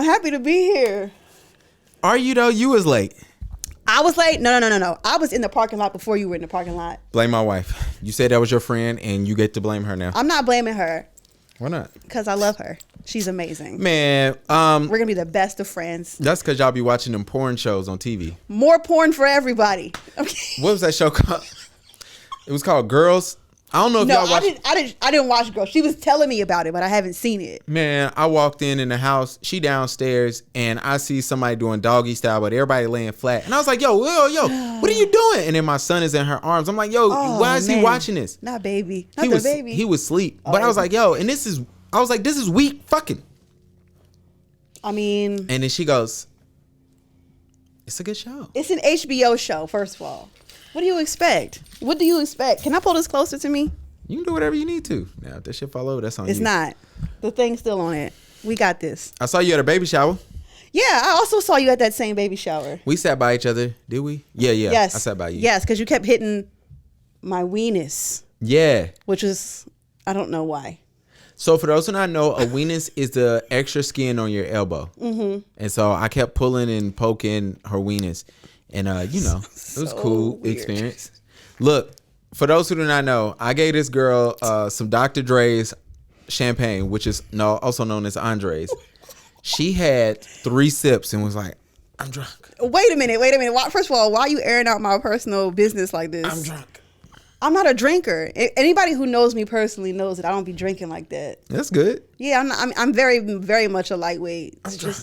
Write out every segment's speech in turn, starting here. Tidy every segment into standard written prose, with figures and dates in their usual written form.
happy to be here. Are you though? You was late. I was late. No. I was in the parking lot before you were in the parking lot. Blame my wife. You said that was your friend, and you get to blame her now. I'm not blaming her. Why not? Because I love her. She's amazing. Man, we're gonna be the best of friends. That's because y'all be watching them porn shows on TV. More porn for everybody. Okay. What was that show called? It was called Girls. I don't know if y'all watched. I didn't watch Girls. She was telling me about it, but I haven't seen it. Man, I walked in the house. She downstairs, and I see somebody doing doggy style, but everybody laying flat. And I was like, yo, what are you doing? And then my son is in her arms. I'm like, yo, why is he watching this? Not baby. He was asleep. But I was like, yo, and this is weak fucking. I mean. And then she goes, it's a good show. It's an HBO show, first of all. What do you expect? What do you expect? Can I pull this closer to me? You can do whatever you need to. Now, if that shit fall over, that's on you. It's not. The thing's still on it. We got this. I saw you at a baby shower. Yeah, I also saw you at that same baby shower. We sat by each other, did we? Yeah. Yes. I sat by you. Yes, because you kept hitting my weenus. Yeah. Which is, I don't know why. So for those who don't know, a weenus is the extra skin on your elbow. Mm-hmm. And so I kept pulling and poking her weenus. And, it was a cool experience. Look, for those who do not know, I gave this girl some Dr. Dre's champagne, which is also known as Andre's. She had 3 sips and was like, I'm drunk. Wait a minute. First of all, why are you airing out my personal business like this? I'm drunk. I'm not a drinker. Anybody who knows me personally knows that I don't be drinking like that. That's good. Yeah, I'm very, very much a lightweight. I'm drunk.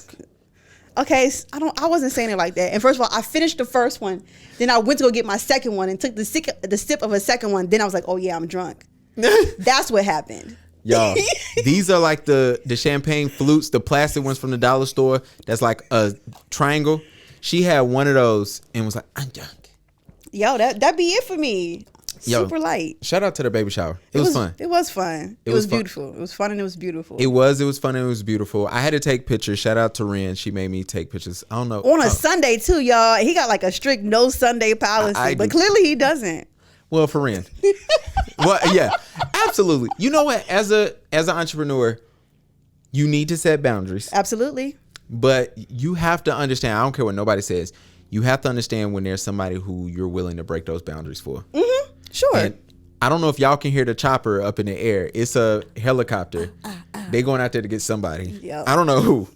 Okay, I wasn't saying it like that. And first of all, I finished the first one. Then I went to go get my second one and took the sip of a second one. Then I was like, oh yeah, I'm drunk. That's what happened. Y'all, these are like the champagne flutes, the plastic ones from the dollar store. That's like a triangle. She had one of those and was like, I'm drunk. Yo, that'd be it for me. Super light. Shout out to the baby shower. It was fun. It was fun. It was beautiful. It was fun and it was beautiful. It was fun and it was beautiful. I had to take pictures. Shout out to Ren. She made me take pictures. I don't know. On a Sunday too, y'all. He got like a strict no Sunday policy, but clearly he doesn't. Well, for Ren. Well, yeah, absolutely. You know what? As an entrepreneur, you need to set boundaries. Absolutely. But you have to understand, I don't care what nobody says, you have to understand when there's somebody who you're willing to break those boundaries for. Mm-hmm. Sure. And I don't know if y'all can hear the chopper up in the air. It's a helicopter. They going out there to get somebody. Yep. I don't know who.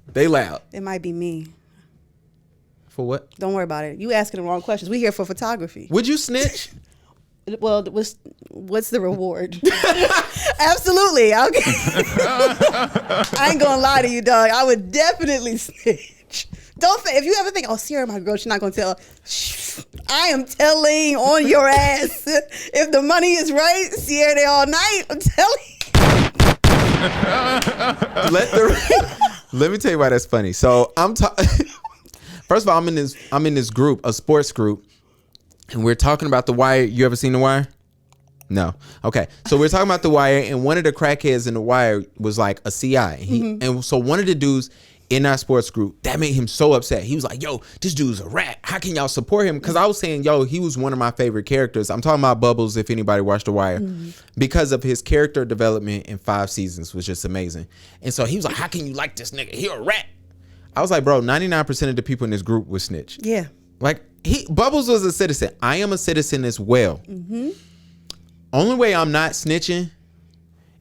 They loud. It might be me. For what? Don't worry about it. You asking the wrong questions. We here for photography. Would you snitch? Well, what's the reward? Absolutely. Okay. I ain't gonna lie to you, dog. I would definitely snitch. If you ever think, oh, Sierra, my girl, she's not gonna tell. I am telling on your ass. If the money is right, Sierra there all night. I'm telling you. Let me tell you why that's funny. So first of all, I'm in this group, a sports group, and we're talking about The Wire. You ever seen The Wire? No. Okay. So we're talking about The Wire, and one of the crackheads in The Wire was like a CI. And so one of the dudes in our sports group, that made him so upset. He was like, yo, this dude's a rat. How can y'all support him? Because I was saying, yo, he was one of my favorite characters. I'm talking about Bubbles, if anybody watched The Wire. Because of his character development in 5 seasons was just amazing. And so he was like, how can you like this nigga? He a rat. I was like, bro, 99% of the people in this group was snitch. Yeah. Like, Bubbles was a citizen. I am a citizen as well. Only way I'm not snitching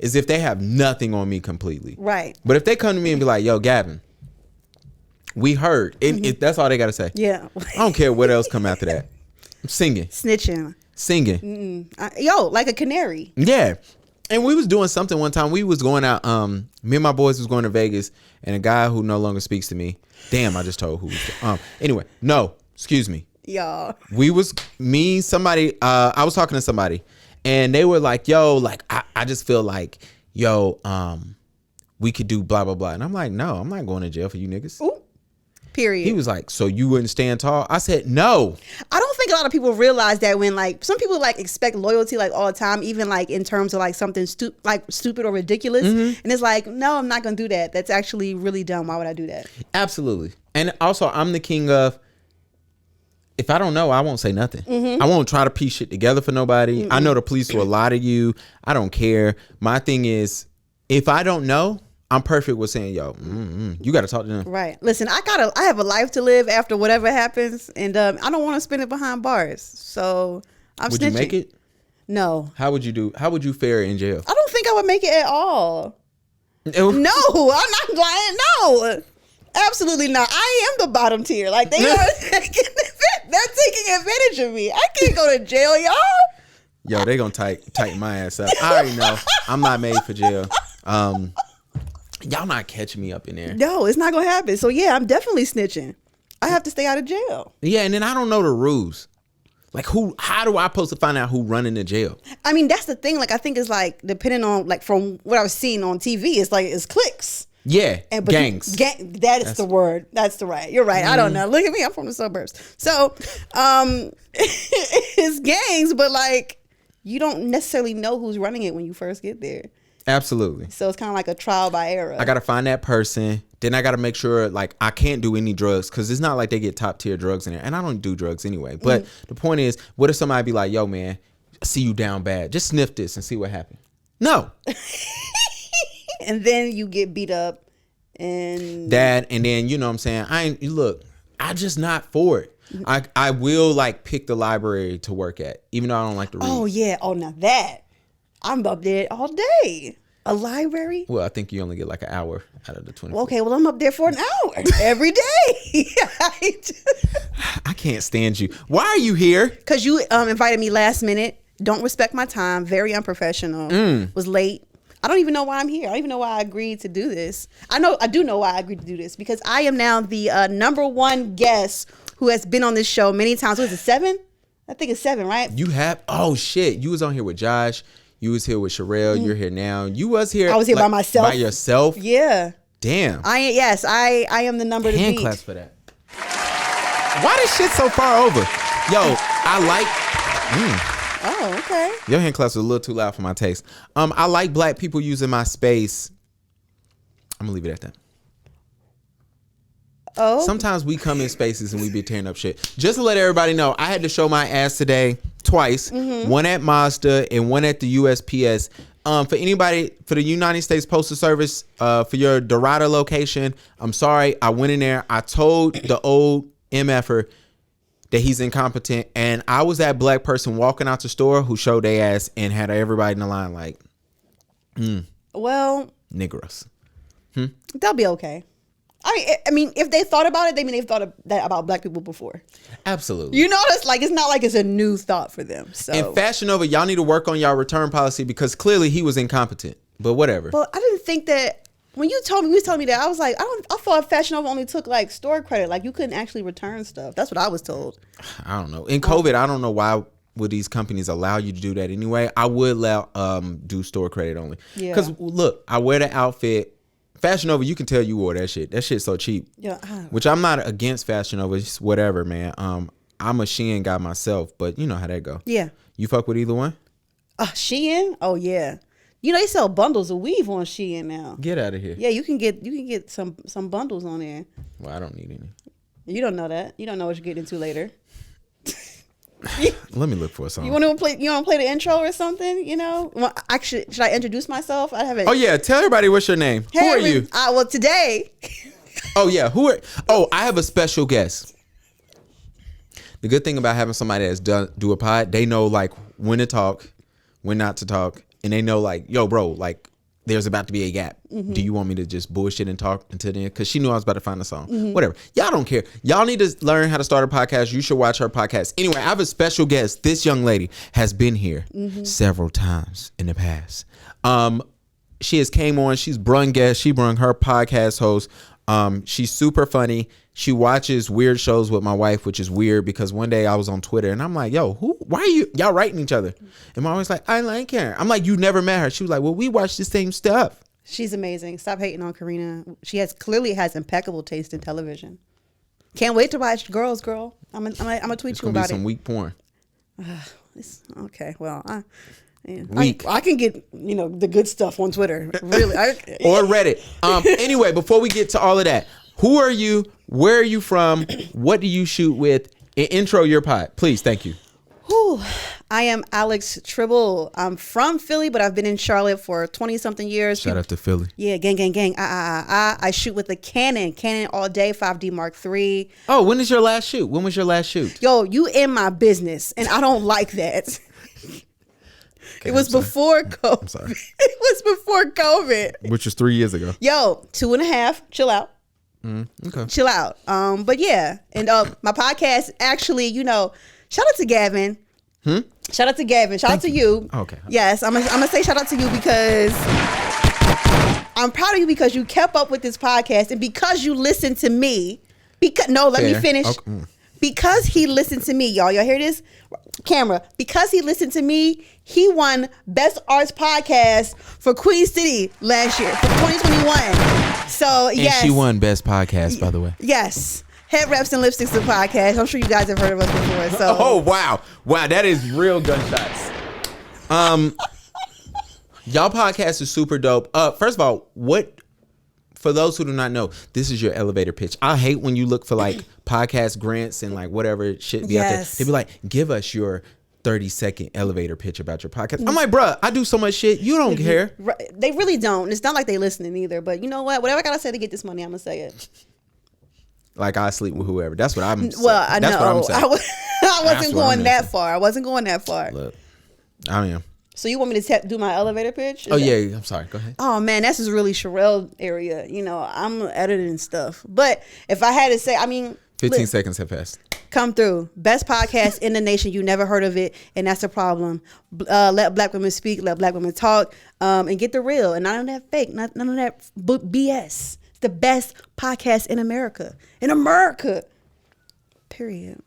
is if they have nothing on me completely. Right. But if they come to me and be like, yo, Gavin, we heard. That's all they got to say. Yeah. I don't care what else come after that. I'm singing. Snitching. Singing. Yo, like a canary. Yeah. And we was doing something one time. We was going out. Me and my boys was going to Vegas, and a guy who no longer speaks to me. Damn, I just told who. Anyway, no, excuse me. Y'all. Somebody. I was talking to somebody, and they were like, "Yo, like I just feel like, yo, we could do blah blah blah." And I'm like, "No, I'm not going to jail for you niggas." Ooh. Period. He was like, so you wouldn't stand tall? I said, no. I don't think a lot of people realize that when like some people like expect loyalty like all the time, even like in terms of like something stupid or ridiculous. And it's like, no, I'm not going to do that. That's actually really dumb. Why would I do that? Absolutely. And also I'm the king of, if I don't know, I won't say nothing. I won't try to piece shit together for nobody. I know the police will lie to you. I don't care. My thing is, if I don't know, I'm perfect with saying, yo, you got to talk to them. Right. Listen, I have a life to live after whatever happens, and I don't want to spend it behind bars. So I'm Would snitching. you make it? No. How would you fare in jail? I don't think I would make it at all. No, I'm not lying. No, absolutely not. I am the bottom tier. Like they're taking advantage of me. I can't go to jail, y'all. Yo, they gonna tighten my ass up. I already know. I'm not made for jail. Y'all not catching me up in there. No, it's not gonna happen. So yeah, I'm definitely snitching. I have to stay out of jail. Yeah, and then I don't know the rules. Like how do I supposed to find out who running the jail? I mean, that's the thing. Like I think it's like depending on like from what I was seeing on TV, it's cliques. Yeah, But gangs. That's the word. That's the right. You're right. I don't know. Look at me. I'm from the suburbs. So it's gangs, but like you don't necessarily know who's running it when you first get there. Absolutely. So it's kind of like a trial by error. I got to find that person. Then I got to make sure like I can't do any drugs because it's not like they get top tier drugs in there. And I don't do drugs anyway. But the point is, what if somebody be like, yo, man, I see you down bad. Just sniff this and see what happens. No. And then you get beat up and and then, you know what I'm saying? I just not for it. I will like pick the library to work at, even though I don't like to read. Oh, yeah. Oh, now that. I'm up there all day. A library? Well, I think you only get like an hour out of the 24. Well, okay, well, I'm up there for an hour every day. I can't stand you. Why are you here? Because you invited me last minute. Don't respect my time. Very unprofessional. Was late. I don't even know why I'm here. I don't even know why I agreed to do this. I do know why I agreed to do this because I am now the #1 guest who has been on this show many times. Was it 7? I think it's 7, right? You have? Oh, shit. You was on here with Josh. You was here with Sherelle. You're here now. You was here. I was here by myself. By yourself? Yeah. Damn. I am the number to beat. Hand claps for that. Why this shit so far over? Yo, I like... Oh, okay. Your hand claps are a little too loud for my taste. I like black people using my space. I'm going to leave it at that. Oh. Sometimes we come in spaces and we be tearing up shit. Just to let everybody know, I had to show my ass today twice. One at Mazda and one at the USPS. For anybody, for the United States Postal Service, for your Dorado location, I'm sorry. I went in there. I told the old MFer that he's incompetent. And I was that black person walking out the store who showed their ass and had everybody in the line like, well, niggers. They'll be okay. I mean, if they thought about it, they've thought about black people before. Absolutely. You know, it's not like it's a new thought for them. So. And Fashion Nova, y'all need to work on y'all return policy because clearly he was incompetent. But whatever. But I didn't think that when you was telling me that, I was like, I thought Fashion Nova only took like store credit, like you couldn't actually return stuff. That's what I was told. I don't know. In COVID, I don't know why would these companies allow you to do that anyway. I would do store credit only. Yeah. Because look, I wear the outfit. Fashion Nova, you can tell you wore that shit. That shit's so cheap. Yeah. Which I'm not against Fashion Nova. It's whatever, man. I'm a Shein guy myself, but you know how that go. Yeah. You fuck with either one? Shein? Oh yeah. You know they sell bundles of weave on Shein now. Get out of here. Yeah, you can get some bundles on there. Well, I don't need any. You don't know that. You don't know what you're getting into later. Let me look for a song. You want to play the intro or something? You know, well, actually, should I introduce myself? I haven't. Oh yeah, tell everybody what's your name. Hey, who are you? Well, today. Oh yeah, I have a special guest. The good thing about having somebody that's do a pod, they know like when to talk, when not to talk, and they know like, yo, bro, like there's about to be a gap. Do you want me to just bullshit and talk until then? Because she knew I was about to find a song. Whatever. Y'all don't care. Y'all need to learn how to start a podcast. You should watch her podcast. Anyway, I have a special guest. This young lady has been here several times in the past. She has came on. She's brung guest. She brung her podcast host. She's super funny. She watches weird shows with my wife, which is weird because one day I was on Twitter and I'm like, yo, why are y'all writing each other? And my wife's like, I like her. I'm like, you never met her. She was like, well, we watch the same stuff. She's amazing. Stop hating on Karina. She clearly has impeccable taste in television. Can't wait to watch Girls, Girl. I'm gonna tweet you about it. Some weak porn. Okay, well, I can get the good stuff on Twitter, really, or Reddit. Anyway, before we get to all of that, who are you? Where are you from? What do you shoot with? And intro your pod, please. Thank you. I am Alex Tribble. I'm from Philly, but I've been in Charlotte for 20-something years. Shout out to Philly. Yeah, gang. I shoot with a Canon all day, 5D Mark III. Oh, when was your last shoot? Yo, you in my business, and I don't like that. Okay, it was before COVID. I'm sorry. It was before COVID. Which was 3 years ago. Yo, 2.5. Chill out. Okay. Chill out. But yeah, and my podcast actually, shout out to Gavin. Shout out to Gavin. Shout out to you. Okay. Yes, I'm gonna say shout out to you because I'm proud of you because you kept up with this podcast and because you listened to me. Let me finish. Okay. Because he listened to me, y'all hear this? Camera. Because he listened to me, he won Best Arts Podcast for Queen City last year for 2021. So and yes, she won Best Podcast, by the way. Yes, Headwraps and Lipsticks Podcast. I'm sure you guys have heard of us before. So oh wow, that is real gunshots. Y'all podcast is super dope. First of all, for those who do not know, this is your elevator pitch. I hate when you look for like podcast grants and like whatever shit be out there. They be like, give us your 30-second elevator pitch about your podcast. I'm like, bruh, I do so much shit. You don't care. They really don't. It's not like they listening either. But you know what? Whatever I gotta say to get this money, I'm gonna say it. Like I sleep with whoever. That's what I'm saying. Well, I know. That's what I'm saying. I wasn't going that far. I wasn't going that far. Look, I am. So you want me to do my elevator pitch? Yeah. I'm sorry. Go ahead. Oh man, that's just really Sherelle area. I'm editing stuff. But if I had to say, 15 seconds have passed. Come through. Best podcast in the nation. You never heard of it, and that's a problem. Let black women speak. Let black women talk. And get the real. And none of that fake. None of that BS. It's the best podcast in America. Period.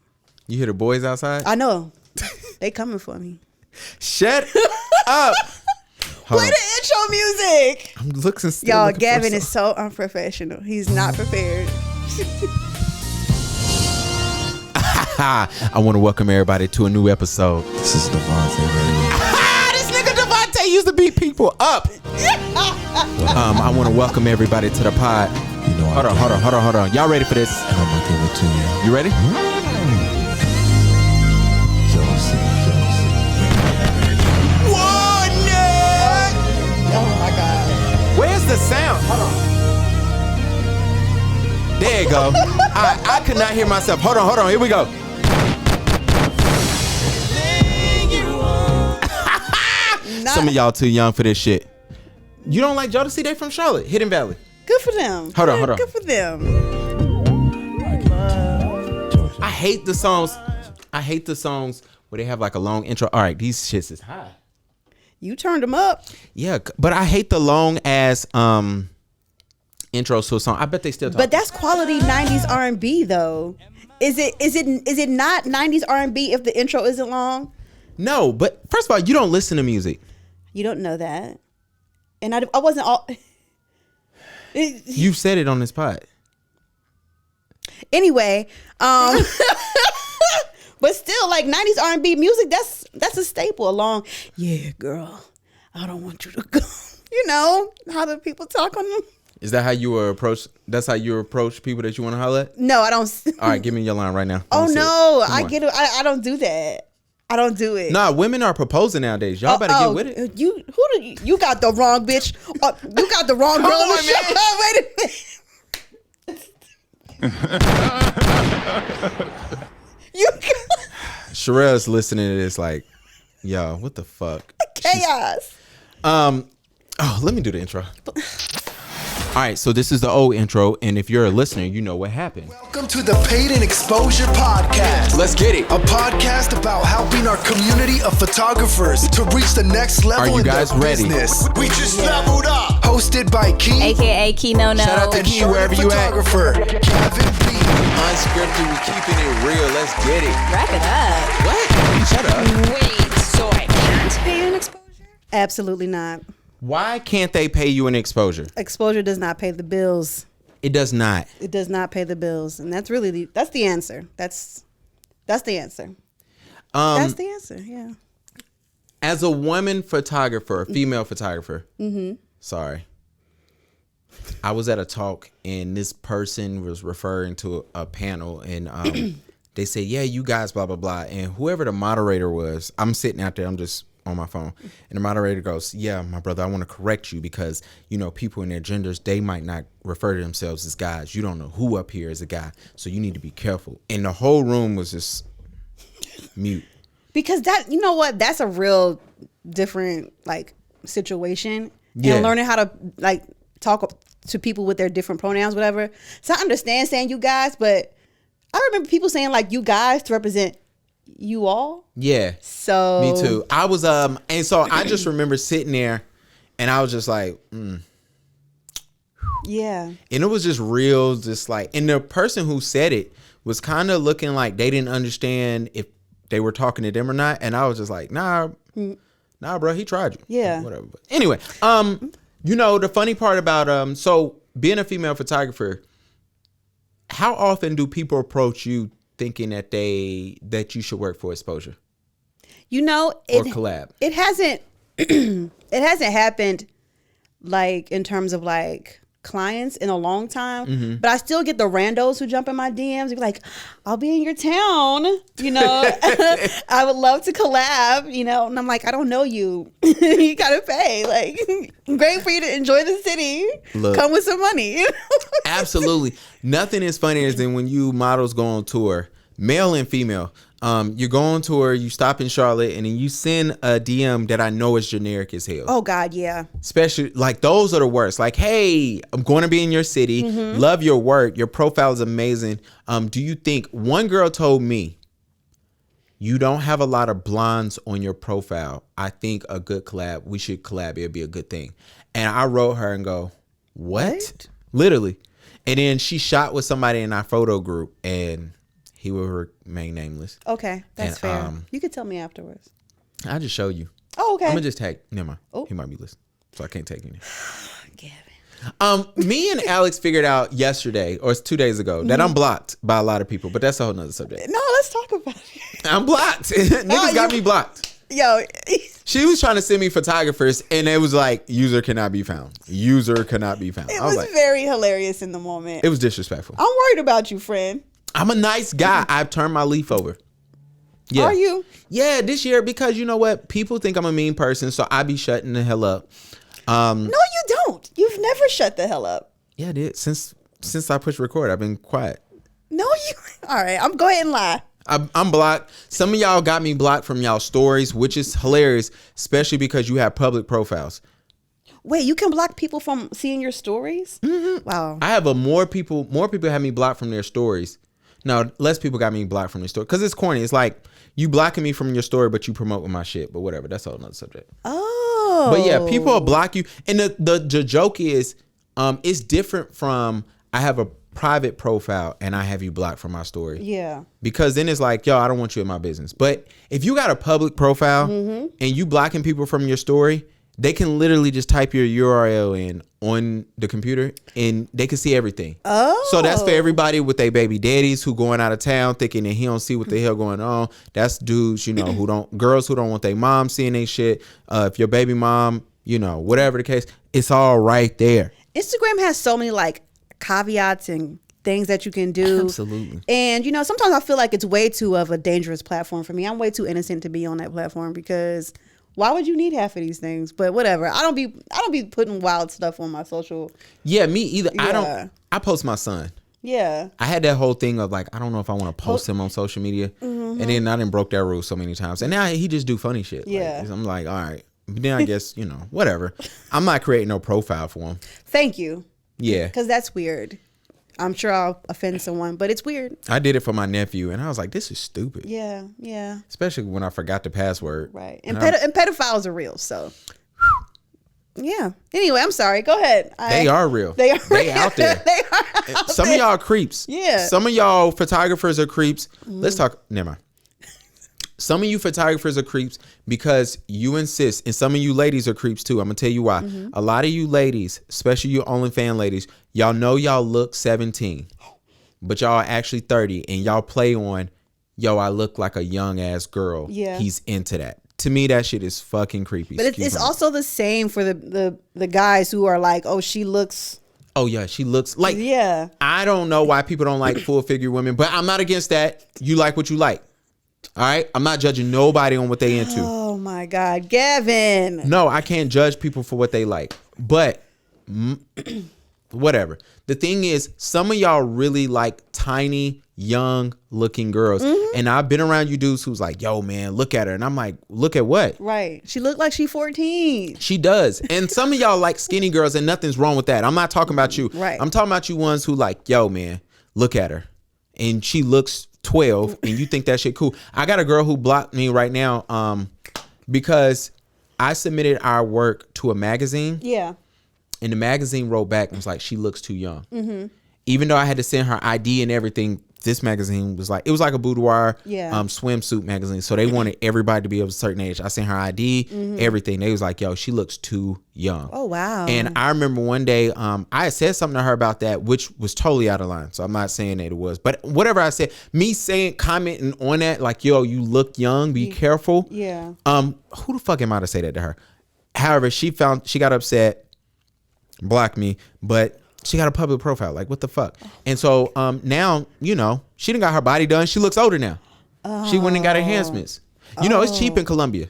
You hear the boys outside? I know. They coming for me. Shut up. Play the intro music. I'm looking still. Y'all, Gavin is so unprofessional. He's not prepared. I want to welcome everybody to a new episode. This is Devontae. This nigga Devontae used to beat people up. I want to welcome everybody to the pod. Hold on. Y'all ready for this? And I'm gonna give it to you. You ready? Oh my God. Where's the sound? Hold on. There you go. I could not hear myself. Hold on. Here we go. Some of y'all too young for this shit. You don't like Jodeci? They from Charlotte, Hidden Valley. Good for them. Hold on. Good for them. I hate the songs where they have like a long intro. All right, these shits is high. You turned them up. Yeah, but I hate the long ass intros to a song. I bet they still talk. But that's quality 90s R&B though. Is it not 90s R&B if the intro isn't long? No, but first of all, you don't listen to music. You don't know that. And I wasn't all You've said it on this pod. Anyway, but still, like 90s R&B music, that's a staple. Along, yeah, girl, I don't want you to go. You know how the people talk on them. Is that how you approach? That's how you approach people that you want to holler at? No, I don't. All right, give me your line right now. Oh no, I get it. I don't do that. I don't do it. Nah, women are proposing nowadays. Y'all better get with it. You got the wrong bitch. You got the wrong girl on the show. Wait a minute. Sherelle's listening to this like, yo, what the fuck? Chaos. Let me do the intro. All right, so this is the old intro, and if you're a listener, you know what happened. Welcome to the Paid in Exposure Podcast. Let's get it. A podcast about helping our community of photographers to reach the next level you in guys their ready? business. We just leveled up. Hosted by Key, AKA Key No No. Shout out to Key wherever you at. photographer Gavin B. Unscripted, we keeping it real. Let's get it. Wrap it up. What? Shut up. Wait, so I can't pay an exposure? Absolutely not. Why can't they pay you an exposure? Exposure does not pay the bills. It does not. It does not pay the bills, and that's really that's the answer. That's the answer. That's the answer. Yeah. As a woman photographer, a female photographer. Sorry. I was at a talk and this person was referring to a panel and they said, yeah, you guys, blah, blah, blah. And whoever the moderator was, I'm sitting out there, I'm just on my phone. And the moderator goes, yeah, my brother, I want to correct you because, people in their genders, they might not refer to themselves as guys. You don't know who up here is a guy. So you need to be careful. And the whole room was just mute. Because that's a real different situation. Yeah. And learning how to talk to people with their different pronouns, whatever. So I understand saying you guys, but I remember people saying you guys to represent you all. Yeah. So me too. I was and so I just remember sitting there and I was just like, yeah. And it was just real, and the person who said it was kind of looking like they didn't understand if they were talking to them or not. And I was just like, nah, bro, he tried you. Yeah. Whatever. But anyway, the funny part about so being a female photographer, how often do people approach you thinking that you should work for exposure? Or collab? It hasn't it hasn't happened in terms of clients in a long time. Mm-hmm. But I still get the randos who jump in my DMs and be like, I'll be in your town, I would love to collab, and I'm like, I don't know you. You gotta pay. Great for you to enjoy the city. Look, come with some money. Absolutely. Nothing is funnier than when you models go on tour, male and female. You go on tour, you stop in Charlotte, and then you send a DM that I know is generic as hell. Oh God, yeah. Especially those are the worst. Hey, I'm going to be in your city. Mm-hmm. Love your work. Your profile is amazing. Do you think, one girl told me, you don't have a lot of blondes on your profile. I think a good collab, we should collab. It'd be a good thing. And I wrote her and go, what? Literally. And then she shot with somebody in our photo group and he will remain nameless. Okay, that's fair. You could tell me afterwards. I'll just show you. Oh, okay. I'm going to just tag. Never mind. Oh. He might be listening. So I can't take anything. Gavin. Me and Alex figured out yesterday, or it's 2 days ago, that I'm blocked by a lot of people, but that's a whole nother subject. No, let's talk about it. I'm blocked. Niggas got me blocked. Yo. She was trying to send me photographers, and it was like, user cannot be found. User cannot be found. It was very hilarious in the moment. It was disrespectful. I'm worried about you, friend. I'm a nice guy. I've turned my leaf over. Yeah. Are you? Yeah, this year, because you know what? People think I'm a mean person, so I be shutting the hell up. No, you don't. You've never shut the hell up. Yeah, I did. Since I pushed record, I've been quiet. No, you. All right, I'm go ahead and lie. I'm blocked. Some of y'all got me blocked from y'all stories, which is hilarious, especially because you have public profiles. Wait, you can block people from seeing your stories? Mm-hmm. Wow. I have more people have me blocked from their stories. No, less people got me blocked from their story. Because it's corny. It's like you blocking me from your story, but you promote my shit. But whatever. That's a whole nother subject. Oh. But yeah, people will block you. And the joke is, it's different from I have a private profile and I have you blocked from my story. Yeah. Because then it's like, yo, I don't want you in my business. But if you got a public profile and you blocking people from your story, they can literally just type your URL in on the computer and they can see everything. Oh. So that's for everybody with their baby daddies who going out of town thinking that he don't see what the hell going on. That's dudes, girls who don't want their mom seeing their shit. If your baby mom, whatever the case, it's all right there. Instagram has so many caveats and things that you can do. Absolutely. And sometimes I feel like it's way too of a dangerous platform for me. I'm way too innocent to be on that platform because why would you need half of these things? But whatever. I don't be putting wild stuff on my social. Yeah, me either. Yeah. I post my son. Yeah. I had that whole thing of I don't know if I want to post him on social media. Mm-hmm. And then I done broke that rule so many times. And now he just do funny shit. Yeah. I'm like, all right. But then I guess, whatever. I'm not creating no profile for him. Thank you. Yeah. Because that's weird. I'm sure I'll offend someone, but it's weird. I did it for my nephew, and I was like, this is stupid. Yeah, yeah. Especially when I forgot the password. Right. And pedophiles are real, so. Yeah. Anyway, I'm sorry. Go ahead. They are real. They are They out there. They are out Some there. of y'all are creeps. Yeah. Some of y'all photographers are creeps. Let's talk. Never mind. Some of you photographers are creeps because you insist, and some of you ladies are creeps too. I'm gonna tell you why. Mm-hmm. A lot of you ladies, especially you OnlyFans ladies, y'all know y'all look 17, but y'all are actually 30, and y'all play on, yo, I look like a young ass girl. Yeah. He's into that. To me, that shit is fucking creepy. But it's also the same for the guys who are like, oh, she looks oh yeah, she looks like. Yeah. I don't know why people don't like full figure women, but I'm not against that. You like what you like. All right, I'm not judging nobody on what they into. Oh my God, Gavin. No, I can't judge people for what they like, but whatever. The thing is, some of y'all really like tiny, young looking girls. And I've been around you dudes who's like, yo, man, look at her. And I'm like, look at what? Right. She looked like she 14. She does. And some of y'all like skinny girls, and nothing's wrong with that. I'm not talking about you. Right. I'm talking about you ones who like, yo, man, look at her. And she looks 12 and you think that shit cool. I got a girl who blocked me right now because I submitted our work to a magazine. Yeah. And the magazine wrote back and was like, she looks too young. Even though I had to send her ID and everything, this magazine was like, it was like a boudoir swimsuit magazine. So they wanted everybody to be of a certain age. I sent her ID, everything. They was like, yo, she looks too young. Oh, wow. And I remember one day, I had said something to her about that, which was totally out of line. So I'm not saying that it was. But whatever I said, me commenting on that, like, yo, you look young, be careful. Yeah. Who the fuck am I to say that to her? However, she got upset, blocked me, but she got a public profile. Like, what the fuck? And so now, you know, she done got her body done. She looks older now. She went and got enhancements. You know, it's cheap in Colombia.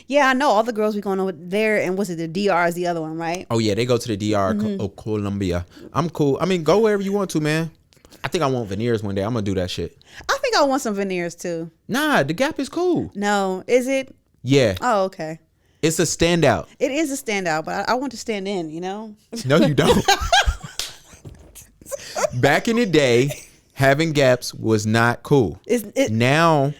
Yeah, I know. All the girls be going over there, and was it the DR is the other one, right? Oh, yeah, they go to the DR of Colombia. I'm cool. I mean, go wherever you want to, man. I think I want veneers one day. I'm going to do that shit. I think I want some veneers, too. Nah, the Gap is cool. No. Is it? Yeah. Oh, okay. It's a standout. It is a standout, but I want to stand in, you know? No, you don't. Back in the day, having Gaps was not cool. Now,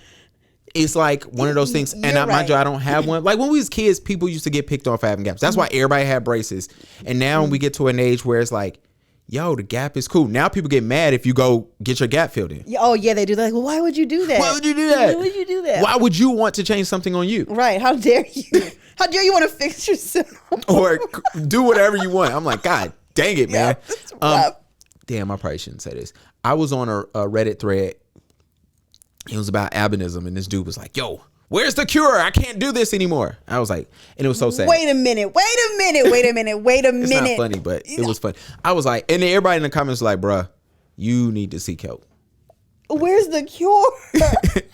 it's like one of those things. And mind you, I don't have one. Like when we was kids, people used to get picked on for having Gaps. That's why everybody had braces. And now we get to an age where it's like, yo, the Gap is cool. Now people get mad if you go get your Gap filled in. Oh, yeah, they do. They're like, well, why would you do that? Why would you do that? Why would you do that? Why would you want to change something on you? Right. How dare you? How dare you want to fix yourself? Or do whatever you want. I'm like, God dang it, man. That's rough. Damn, I probably shouldn't say this. I was on a Reddit thread. It was about albinism, and this dude was like, yo, where's the cure? I can't do this anymore. I was like, and it was so sad. Wait a minute. It's not funny, but it was funny. I was like, and then everybody in the comments was like, bruh, you need to seek help. Where's the cure? Why would he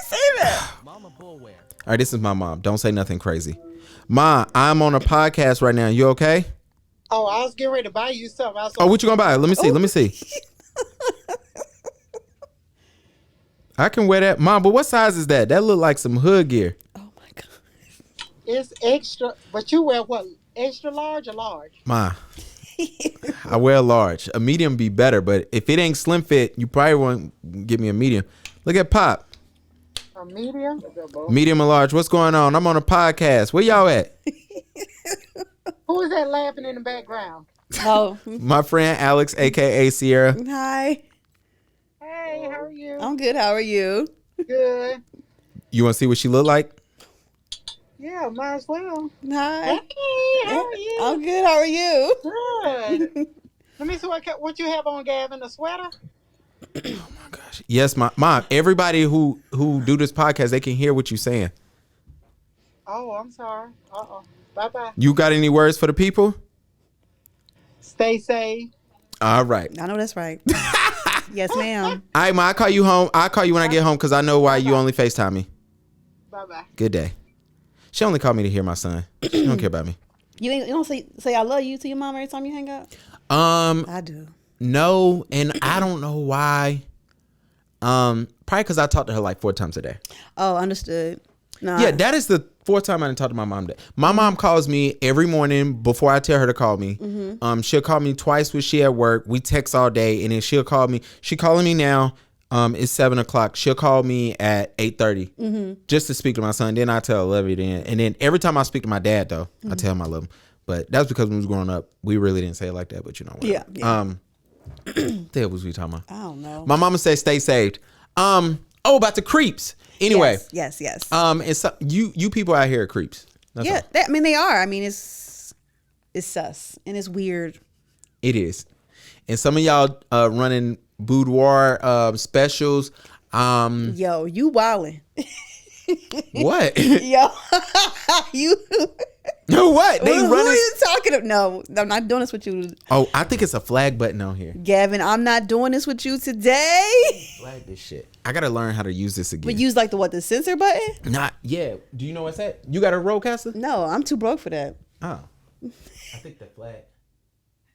say that? All right, this is my mom. Don't say nothing crazy. Ma, I'm on a podcast right now. You okay? Oh, I was getting ready to buy you something. Oh, what you gonna buy? Let me see. I can wear that. Mom, but what size is that? That look like some hood gear. Oh my God. It's extra, but you wear what? Extra large or large? Ma, I wear a large. A medium be better, but if it ain't slim fit, you probably won't give me a medium. Look at Pop. A medium? Medium or large. What's going on? I'm on a podcast. Where y'all at? Who is that laughing in the background? Oh. My friend Alex, aka Sierra. Hi. Hey, how are you? I'm good. How are you? Good. You want to see what she look like? Yeah, might as well. Hi. Hey, how are you? I'm good. How are you? Good. Let me see what you have on, Gavin. A sweater? Oh my gosh. Yes, mom. Everybody who do this podcast, they can hear what you're saying. Oh, I'm sorry. Uh-oh. Bye-bye. You got any words for the people? Stay safe. All right. I know that's right. Yes, ma'am. All right, Ma, I'll call you home. I'll call you when I get home because I know why you only FaceTime me. Bye-bye. Good day. She only called me to hear my son. She don't care about me. You don't say I love you to your mom every time you hang out? I do. No, and I don't know why. Probably because I talk to her like 4 times a day. Oh, understood. No. Yeah, that is the 4th time I didn't talk to my mom today. My mom calls me every morning before I tell her to call me. She'll call me twice when she at work. We text all day, and then she'll call me. She calling me now. It's 7:00. She'll call me at 8:30 just to speak to my son. Then I tell her I love you. And then every time I speak to my dad, though, I tell him I love him. But that's because when we was growing up, we really didn't say it like that. But you know what? Yeah. The hell was we talking about? I don't know. My mama said stay saved. About the creeps. Anyway. Yes. It's you people out here are creeps. That's all. They are. I mean, it's sus and it's weird. It is. And some of y'all running boudoir specials. Yo, you wildin'. What? Yo, you. No, what? They Who run are it. you talking about? No, I'm not doing this with you, Oh, I think it's a flag button on here. Gavin. I'm not doing this with you today. Flag this shit. I gotta learn how to use this again. We use like the censor button? Not yeah. Do you know what's that? You got a roadcaster? No, I'm too broke for that. Oh, I think that flag.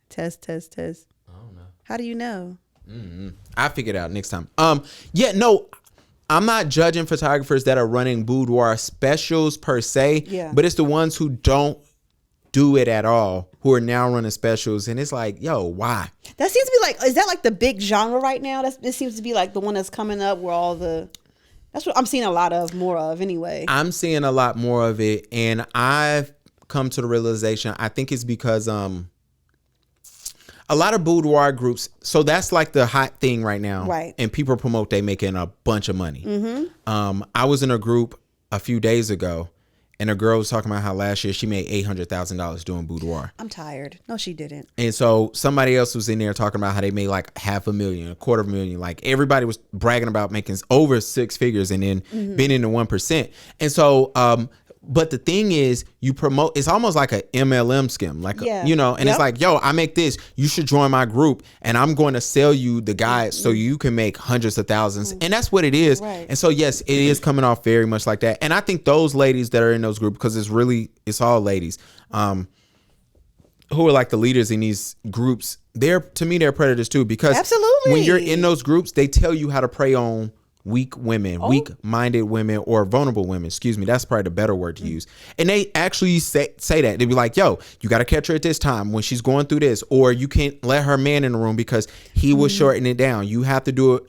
Test. I don't know. How do you know? I figure it out next time. Yeah, no, I'm not judging photographers that are running boudoir specials per se. Yeah. But it's the ones who don't do it at all who are now running specials, and it's like, yo, why? That seems to be like, is that like the big genre right now? It seems to be like the one that's coming up where that's what I'm seeing a lot of, more of anyway. I'm seeing a lot more of it, and I've come to the realization, I think it's because a lot of boudoir groups, so that's like the hot thing right now. Right. And people promote they making a bunch of money. I was in a group a few days ago, and a girl was talking about how last year she made $800,000 doing boudoir. I'm tired. No, she didn't. And so somebody else was in there talking about how they made like $500,000, $250,000. Like everybody was bragging about making over six figures and then being in the 1%. And so, but the thing is, you promote, it's almost like a MLM scheme, like, Yeah. you know, and it's like, yo, I make this, you should join my group and I'm going to sell you the guide so you can make hundreds of thousands. And that's what it is. Right. And so, yes, it is coming off very much like that. And I think those ladies that are in those groups, because it's all ladies, who are like the leaders in these groups, to me, they're predators too, because Absolutely. when you're in those groups, they tell you how to prey on weak women, weak-minded women, or vulnerable women. Excuse me. That's probably the better word to use. And they actually say that. They'd be like, yo, you got to catch her at this time when she's going through this, or you can't let her man in the room because he will shorten it down. You have to do it.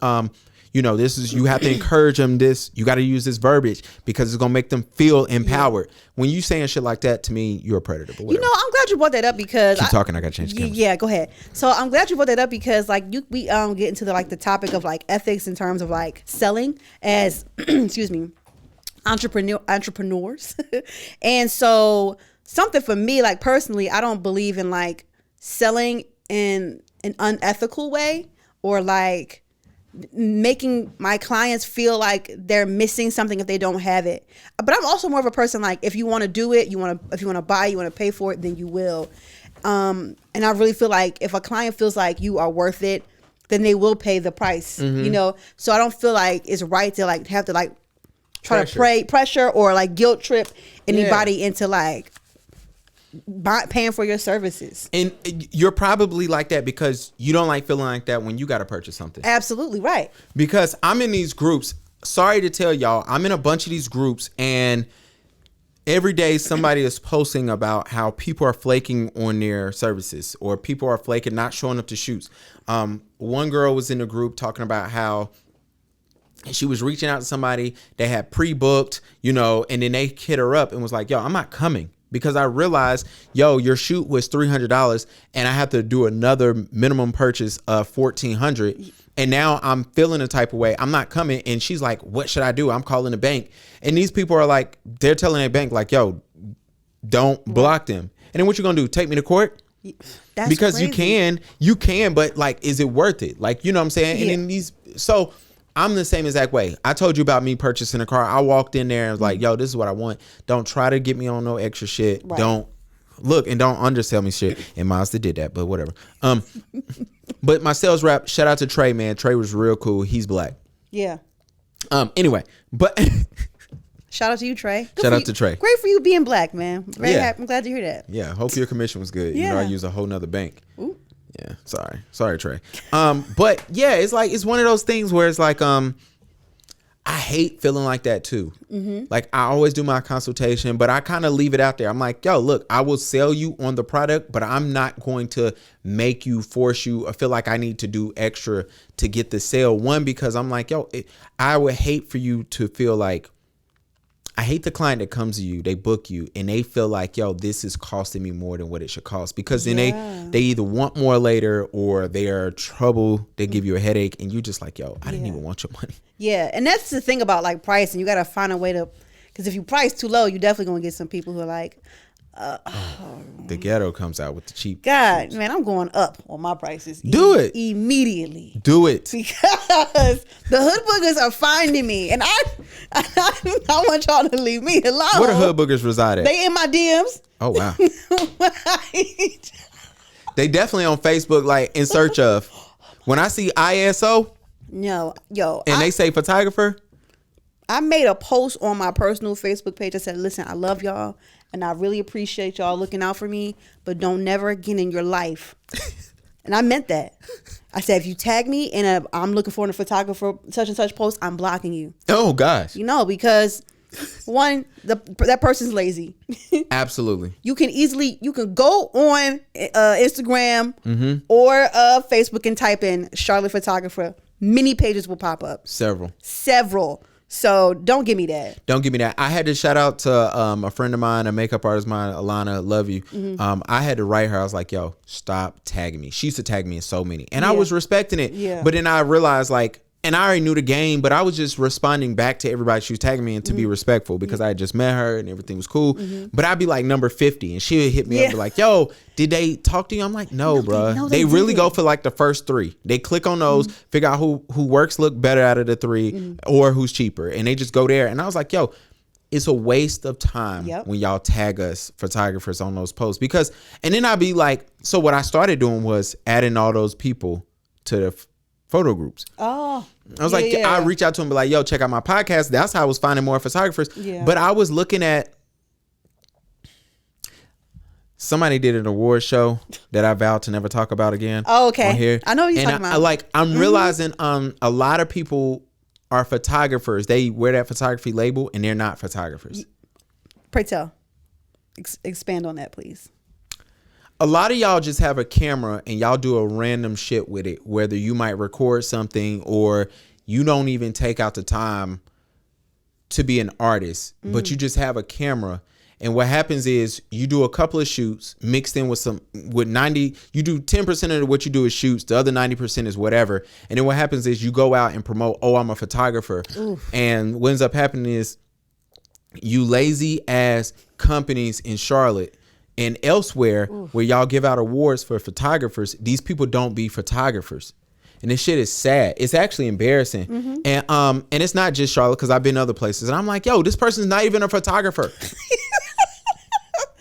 You have to encourage them this. You got to use this verbiage because it's going to make them feel empowered. When you saying shit like that, to me, you're a predator. But You know, I'm glad you brought that up because keep talking. I got to change the camera. Yeah, go ahead. So I'm glad you brought that up because like we get into the topic of like ethics in terms of like selling as excuse me, entrepreneurs. And so something for me, like personally, I don't believe in like selling in an unethical way or like making my clients feel like they're missing something if they don't have it. But I'm also more of a person like if you want to do it, if you want to buy, you want to pay for it, then you will. And I really feel like if a client feels like you are worth it, then they will pay the price. You know, so I don't feel like it's right to like have to like try to pressure or like guilt trip anybody into like paying for your services. And you're probably like that because you don't like feeling like that when you got to purchase something. Absolutely right. Because I'm in these groups. Sorry to tell y'all, I'm in a bunch of these groups, and every day somebody is posting about how people are flaking on their services or people are flaking, not showing up to shoots. One girl was in the group talking about how she was reaching out to somebody they had pre-booked, and then they hit her up and was like, yo, I'm not coming. Because I realized, yo, your shoot was $300 and I have to do another minimum purchase of $1,400. And now I'm feeling a type of way. I'm not coming. And she's like, what should I do? I'm calling the bank. And these people are like, they're telling their bank like, yo, don't block them. And then what you going to do? Take me to court? That's because crazy. you can, but like, is it worth it? Like, you know what I'm saying? Yeah. And then I'm the same exact way. I told you about me purchasing a car. I walked in there and was like, yo, this is what I want. Don't try to get me on no extra shit. Right. Don't look and don't undersell me shit. And Mazda did that, but whatever. But my sales rep, shout out to Trey, man. Trey was real cool. He's black. Yeah. Anyway, but Shout out to you, Trey. Shout out to Trey. Great for you being black, man. Very happy. I'm glad to hear that. Yeah, hope your commission was good. Yeah. I use a whole nother bank. Ooh. Yeah, sorry, Trey. But yeah, it's one of those things where it's like, I hate feeling like that too. Mm-hmm. Like I always do my consultation, but I kind of leave it out there. I'm like, yo, look, I will sell you on the product, but I'm not going to make you, force you, or feel like I need to do extra to get the sale. One, because I'm like, yo, I would hate for you to feel like, I hate the client that comes to you, they book you, and they feel like, yo, this is costing me more than what it should cost. Because then they either want more later or they are trouble, they give you a headache, and you just like, yo, I didn't even want your money. Yeah, and that's the thing about like pricing. You got to find a way to, because if you price too low, you definitely going to get some people who are like, The ghetto comes out with the cheap. God, man, I'm going up on my prices. Do it. Immediately. Do it. Because the hood boogers are finding me, and I want y'all to leave me alone. Where the hood boogers reside at? They in my DMs. Oh wow. They definitely on Facebook, like in search of. When I see ISO, no, they say photographer. I made a post on my personal Facebook page that said, "Listen, I love y'all, and I really appreciate y'all looking out for me, but don't never again in your life." And I meant that. I said, if you tag me and I'm looking for a photographer such and such post, I'm blocking you. Oh gosh. Because one, that person's lazy. Absolutely. You can go on Instagram or Facebook and type in Charlotte Photographer. Many pages will pop up. Several. So don't give me that. Don't give me that. I had to shout out to a friend of mine, a makeup artist of mine, Alana, love you. I had to write her. I was like, yo, stop tagging me. She used to tag me in so many. And I was respecting it. Yeah. But then I realized and I already knew the game, but I was just responding back to everybody she was tagging me and to be respectful because I had just met her and everything was cool. But I'd be like number 50 and she would hit me up and be like, yo, did they talk to you? I'm like, no, bro. They really go for like the first 3. They click on those, figure out who works look better out of the 3 or who's cheaper. And they just go there. And I was like, yo, it's a waste of time when y'all tag us photographers on those posts and then I'd be like, so what I started doing was adding all those people to the photo groups. Oh, I was I reach out to them, be like, yo, check out my podcast. That's how I was finding more photographers. Yeah. But I was looking at somebody did an award show that I vowed to never talk about again. Oh, okay. On here. I know what you're talking about. I'm realizing a lot of people are photographers. They wear that photography label and they're not photographers. Pray tell. Expand on that, please. A lot of y'all just have a camera and y'all do a random shit with it, whether you might record something or you don't even take out the time to be an artist, but you just have a camera. And what happens is you do a couple of shoots mixed in with 90, you do 10% of what you do is shoots. The other 90% is whatever. And then what happens is you go out and promote, oh, I'm a photographer. Oof. And what ends up happening is you lazy ass companies in Charlotte and elsewhere where y'all give out awards for photographers, these people don't be photographers. And this shit is sad. It's actually embarrassing. And it's not just Charlotte because I've been other places. And I'm like, yo, this person's not even a photographer.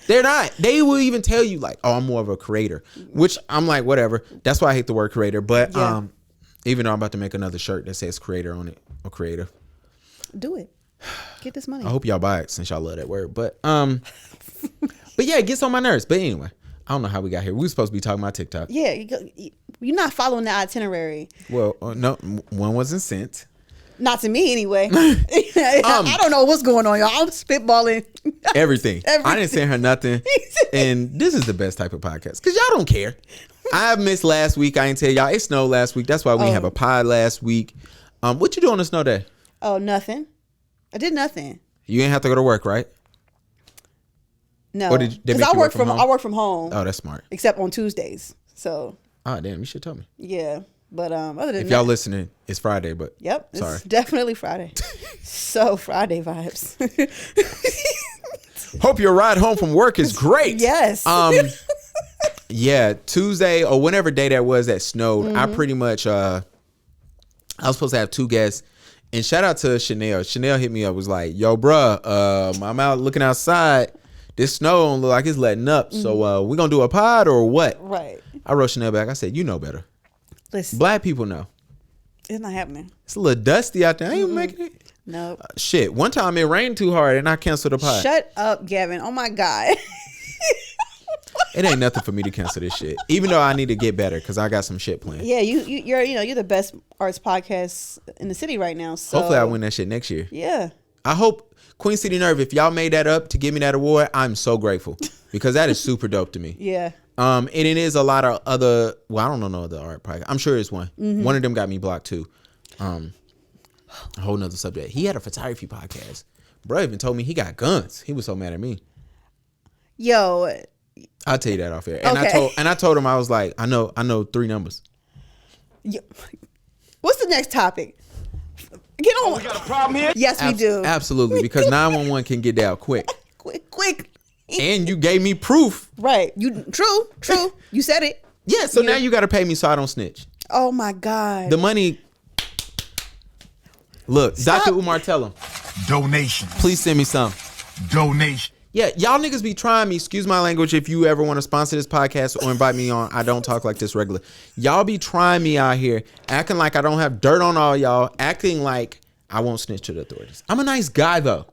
They're not. They will even tell you like, oh, I'm more of a creator, which I'm like, whatever. That's why I hate the word creator. But even though I'm about to make another shirt that says creator on it or creative. Do it. Get this money. I hope y'all buy it since y'all love that word. But yeah, it gets on my nerves. But anyway, I don't know how we got here. We were supposed to be talking about TikTok. Yeah, you're not following the itinerary. Well, no, one wasn't sent. Not to me, anyway. I don't know what's going on, y'all. I'm spitballing everything. I didn't send her nothing. And this is the best type of podcast because y'all don't care. I missed last week. I didn't tell y'all. It snowed last week. That's why we didn't have a pod last week. What you doing on a snow day? Oh, nothing. I did nothing. You didn't have to go to work, right? No, because I work from home. Oh, that's smart. Except on Tuesdays. So. Oh damn! You should tell me. Yeah, but other than if y'all listening, it's Friday. But yep, sorry, it's definitely Friday. So Friday vibes. Hope your ride home from work is great. Yes. Yeah, Tuesday or whenever day that was that snowed, I pretty much I was supposed to have 2 guests. And shout out to Chanel. Chanel hit me up, was like, yo, bruh, I'm out looking outside. This snow don't look like it's letting up. So we gonna do a pod or what? Right. I wrote Chanel back. I said, you know better. Listen. Black people know. It's not happening. It's a little dusty out there. I ain't making it. No. Shit. One time it rained too hard and I canceled the pod. Shut up, Gavin. Oh my God. It ain't nothing for me to cancel this shit. Even though I need to get better because I got some shit planned. Yeah, you're the best arts podcast in the city right now. So hopefully I win that shit next year. Yeah. I hope Queen City Nerve, if y'all made that up to give me that award, I'm so grateful because that is super dope to me. Yeah. And it is a lot of other. Well, I don't know no other art podcast. I'm sure it's one. One of them got me blocked too. A whole nother subject. He had a photography podcast. Bro even told me he got guns. He was so mad at me. Yo. I'll tell you that off air. And okay. I told him I was like, I know 3 numbers. Yo. What's the next topic? Get on. We got a problem here? Yes, we do. Absolutely, because 911 can get down quick. Quick. And you gave me proof. Right. True. You said it. Yeah, so now you got to pay me so I don't snitch. Oh my God. The money. Look, Stop. Dr. Umar, tell him. Donation. Please send me some. Donation. Yeah, y'all niggas be trying me. Excuse my language. If you ever want to sponsor this podcast or invite me on, I don't talk like this regular. Y'all be trying me out here, acting like I don't have dirt on all y'all, acting like I won't snitch to the authorities. I'm a nice guy though.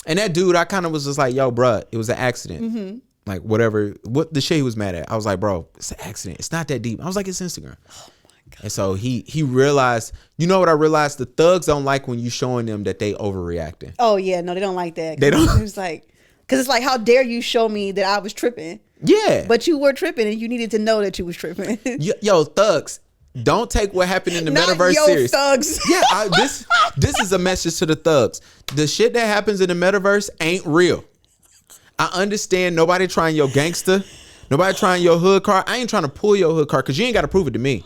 And that dude, I kind of was just like, yo, bruh, it was an accident. Mm-hmm. Like whatever, what the shit he was mad at. I was like, bro, it's an accident. It's not that deep. I was like, it's Instagram. Oh my God. And so he realized, you know what I realized? The thugs don't like when you showing them that they overreacting. Oh yeah, no, they don't like that. They don't. It was like, because it's like, how dare you show me that I was tripping? Yeah. But you were tripping and you needed to know that you was tripping. Yo, thugs, don't take what happened in the Not metaverse yo, serious. thugs. Yeah, this is a message to the thugs. The shit that happens in the metaverse ain't real. I understand nobody trying your gangster. Nobody trying your hood car. I ain't trying to pull your hood car because you ain't got to prove it to me.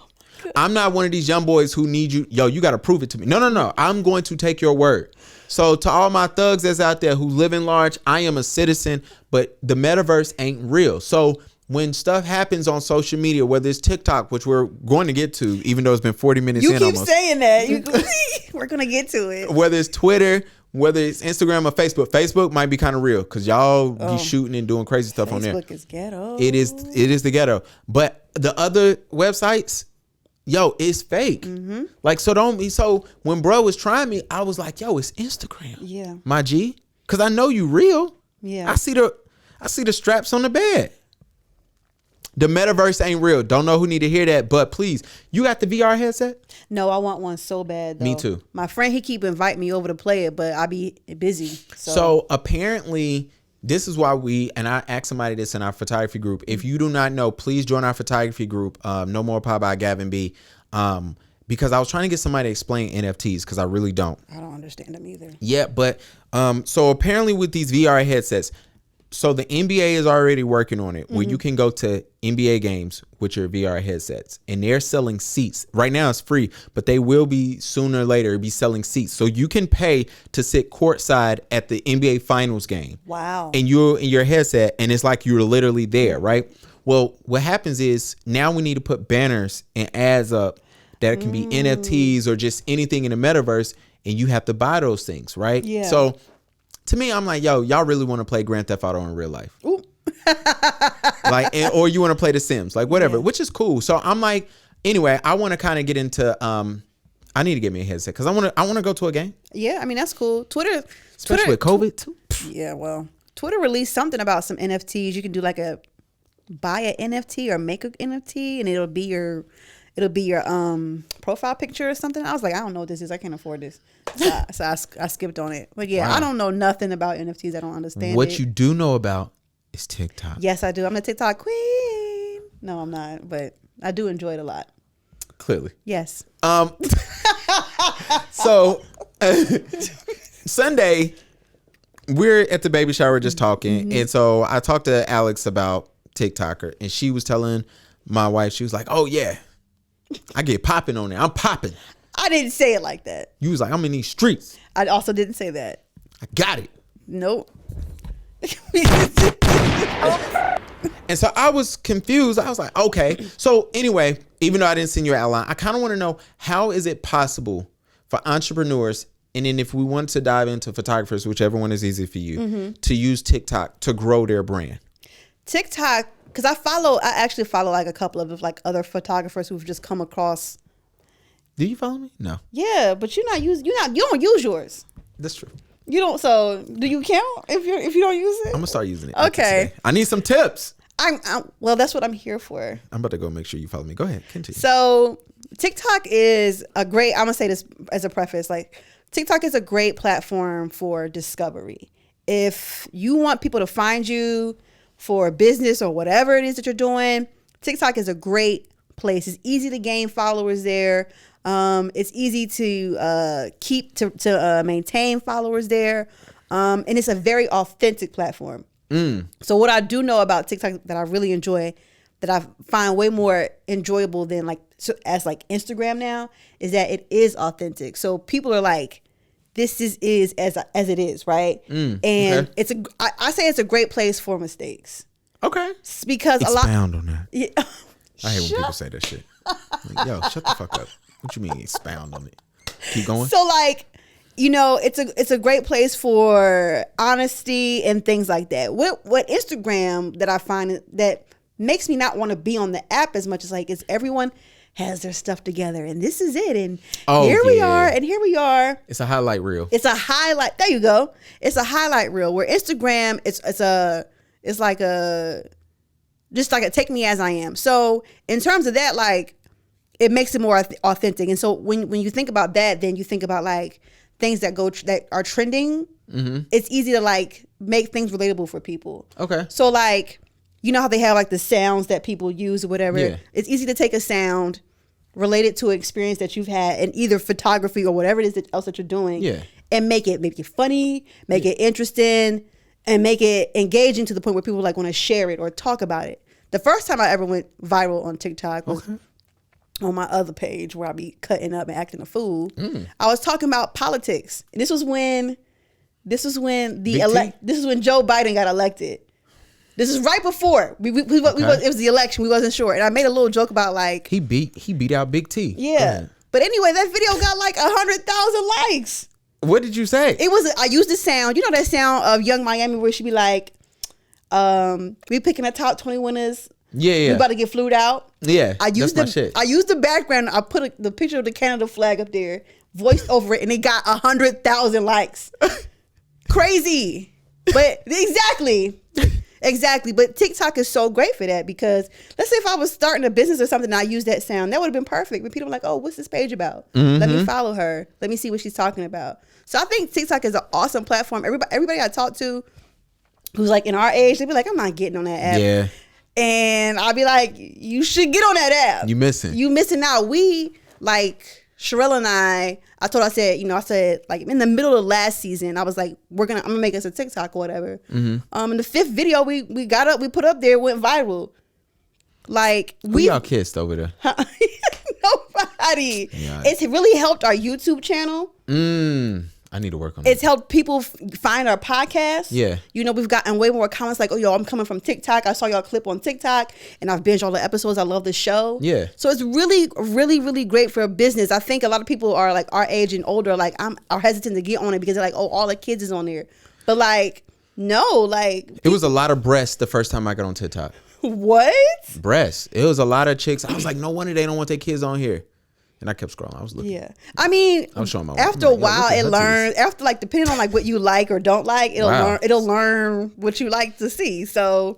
I'm not one of these young boys who need you. Yo, you got to prove it to me. No. I'm going to take your word. So to all my thugs that's out there who live in large, I am a citizen, but the metaverse ain't real. So when stuff happens on social media, whether it's TikTok, which we're going to get to, even though it's been 40 minutes You in keep almost. saying that. We're going to get to it. Whether it's Twitter, whether it's Instagram or Facebook. Facebook might be kind of real because y'all be shooting and doing crazy stuff on there. Facebook is ghetto. It is the ghetto. But the other websites, yo, it's fake. Mm-hmm. Like, so when bro was trying me, I was like, yo, it's Instagram. Yeah. My G. Cause I know you real. Yeah. I see the straps on the bed. The metaverse ain't real. Don't know who need to hear that, but please, you got the VR headset? No, I want one so bad though. Me too. My friend, he keep inviting me over to play it, but I be busy. So apparently, this is why I asked somebody this in our photography group. If you do not know, please join our photography group, No More Pie by Gavin B. Because I was trying to get somebody to explain NFTs because I really don't. I don't understand them either. Yeah, but so apparently with these VR headsets, so the NBA is already working on it where you can go to NBA games with your VR headsets and they're selling seats. Right now it's free, but they will be sooner or later be selling seats. So you can pay to sit courtside at the NBA Finals game. Wow. And you're in your headset and it's like you're literally there, right? Well, what happens is now we need to put banners and ads up that can be NFTs or just anything in the metaverse and you have to buy those things, right? Yeah. So to me, I'm like, yo, y'all really want to play Grand Theft Auto in real life. Ooh. Or you want to play The Sims, like whatever, which is cool. So I'm like, anyway, I want to kind of get into, I need to get me a headset because I want to go to a game. Yeah, I mean, that's cool. Especially with COVID too. Yeah, well, Twitter released something about some NFTs. You can do like buy an NFT or make an NFT and it'll be your profile picture or something. I was like, I don't know what this is. I can't afford this. So I skipped on it. But yeah, wow. I don't know nothing about NFTs. I don't understand what you do know about is TikTok. Yes, I do. I'm the TikTok queen. No, I'm not. But I do enjoy it a lot. Clearly. Yes. So Sunday, we're at the baby shower just talking. And so I talked to Alex about TikToker and she was telling my wife, she was like, oh yeah, I get popping on there. I'm popping. I didn't say it like that. You was like, I'm in these streets. I also didn't say that. I got it. Nope. And so I was confused. I was like, okay. So anyway, even though I didn't send you an outline, I kind of want to know, how is it possible for entrepreneurs, and then if we want to dive into photographers, whichever one is easy for you, to use TikTok to grow their brand? TikTok, because I actually follow like a couple of like other photographers who've just come across. Do you follow me? No. Yeah, but you don't use yours. That's true. You don't. So do you count if you don't use it? I'm gonna start using it. Okay. I need some tips. Well, that's what I'm here for. I'm about to go make sure you follow me. Go ahead, continue. So TikTok is a great. I'm gonna say this as a preface. Like TikTok is a great platform for discovery. If you want people to find you for business or whatever it is that you're doing, TikTok is a great place. It's easy to gain followers there. It's easy to maintain followers there. And it's a very authentic platform. So what I do know about TikTok that I really enjoy, that I find way more enjoyable than as Instagram now, is that it is authentic. So people are like, this is as it is, right? And okay. I say it's a great place for mistakes. Okay. Because expound on that. Yeah. I hate when people say that shit. Like, yo, shut the fuck up. What you mean expound on it? Keep going. So you know, it's a great place for honesty and things like that. What Instagram that I find that makes me not want to be on the app as much as like is everyone has their stuff together and this is it and here we are. It's a highlight reel. It's a highlight. There you go. It's a highlight reel where Instagram it's like a take me as I am. So in terms of that, like it makes it more authentic. And so when you think about that, then you think about like things that are trending. Mm-hmm. It's easy to like make things relatable for people. Okay. So like, you know how they have like the sounds that people use or whatever. Yeah. It's easy to take a sound related to an experience that you've had in either photography or whatever it is else that you're doing. Yeah. And make it funny, make it interesting, and make it engaging to the point where people like want to share it or talk about it. The first time I ever went viral on TikTok was on my other page where I be cutting up and acting a fool. I was talking about politics. And this was when Joe Biden got elected. This is right before it was the election. We wasn't sure, and I made a little joke about like he beat out Big T. Yeah, but anyway, that video got like 100,000 likes. What did you say? I used the sound. You know that sound of Young Miami where she be like, "We picking the top 20 winners. Yeah. We about to get flued out." Yeah, I used the background. I put the picture of the Canada flag up there, voiced over it, and it got 100,000 likes. Crazy, but Exactly, but TikTok is so great for that because let's say if I was starting a business or something and I used that sound, that would have been perfect. But people are like, oh, what's this page about? Mm-hmm. Let me follow her. Let me see what she's talking about. So I think TikTok is an awesome platform. Everybody I talk to who's like in our age, they be like, I'm not getting on that app. Yeah. And I'll be like, you should get on that app. You missing out. We like Sherelle and I said like in the middle of last season, I was like, I'm gonna make us a TikTok or whatever. Mm-hmm. And the 5th video we put up there went viral. Like we all kissed over there. Nobody. Yeah. It's really helped our YouTube channel. I need to work on that. It's helped people find our podcast. Yeah. You know, we've gotten way more comments like, oh, yo, I'm coming from TikTok. I saw y'all clip on TikTok and I've binged all the episodes. I love the show. Yeah. So it's really, really, really great for a business. I think a lot of people are like our age and older, like are hesitant to get on it because they're like, oh, all the kids is on there. But like, no, like. It was a lot of breasts the first time I got on TikTok. What? Breasts. It was a lot of chicks. I was like, no wonder they don't want their kids on here. And I kept scrolling. I was looking. Yeah. I mean, I was showing after a while, it learns. After like, depending on like what you like or don't like, it'll learn what you like to see. So,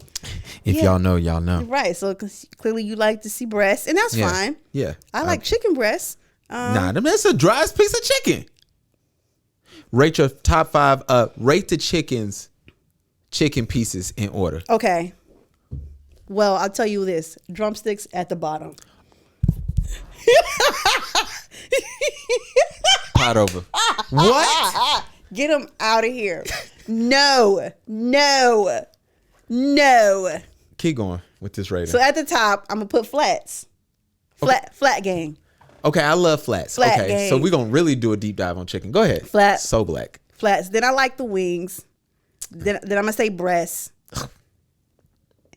if y'all know, y'all know. Right. So clearly you like to see breasts, and that's fine. Yeah. I like chicken breasts. That's a dry piece of chicken. Rate your top 5. Rate the chicken pieces in order. Okay. Well, I'll tell you this: drumsticks at the bottom. Pot over. What? Get them out of here. No. Keep going with this rating. So at the top, I'm gonna put flats. Flat gang. Okay, I love flats. Flat gang. So we're gonna really do a deep dive on chicken. Go ahead. Flats. So black. Flats. Then I like the wings. Then I'm gonna say breasts.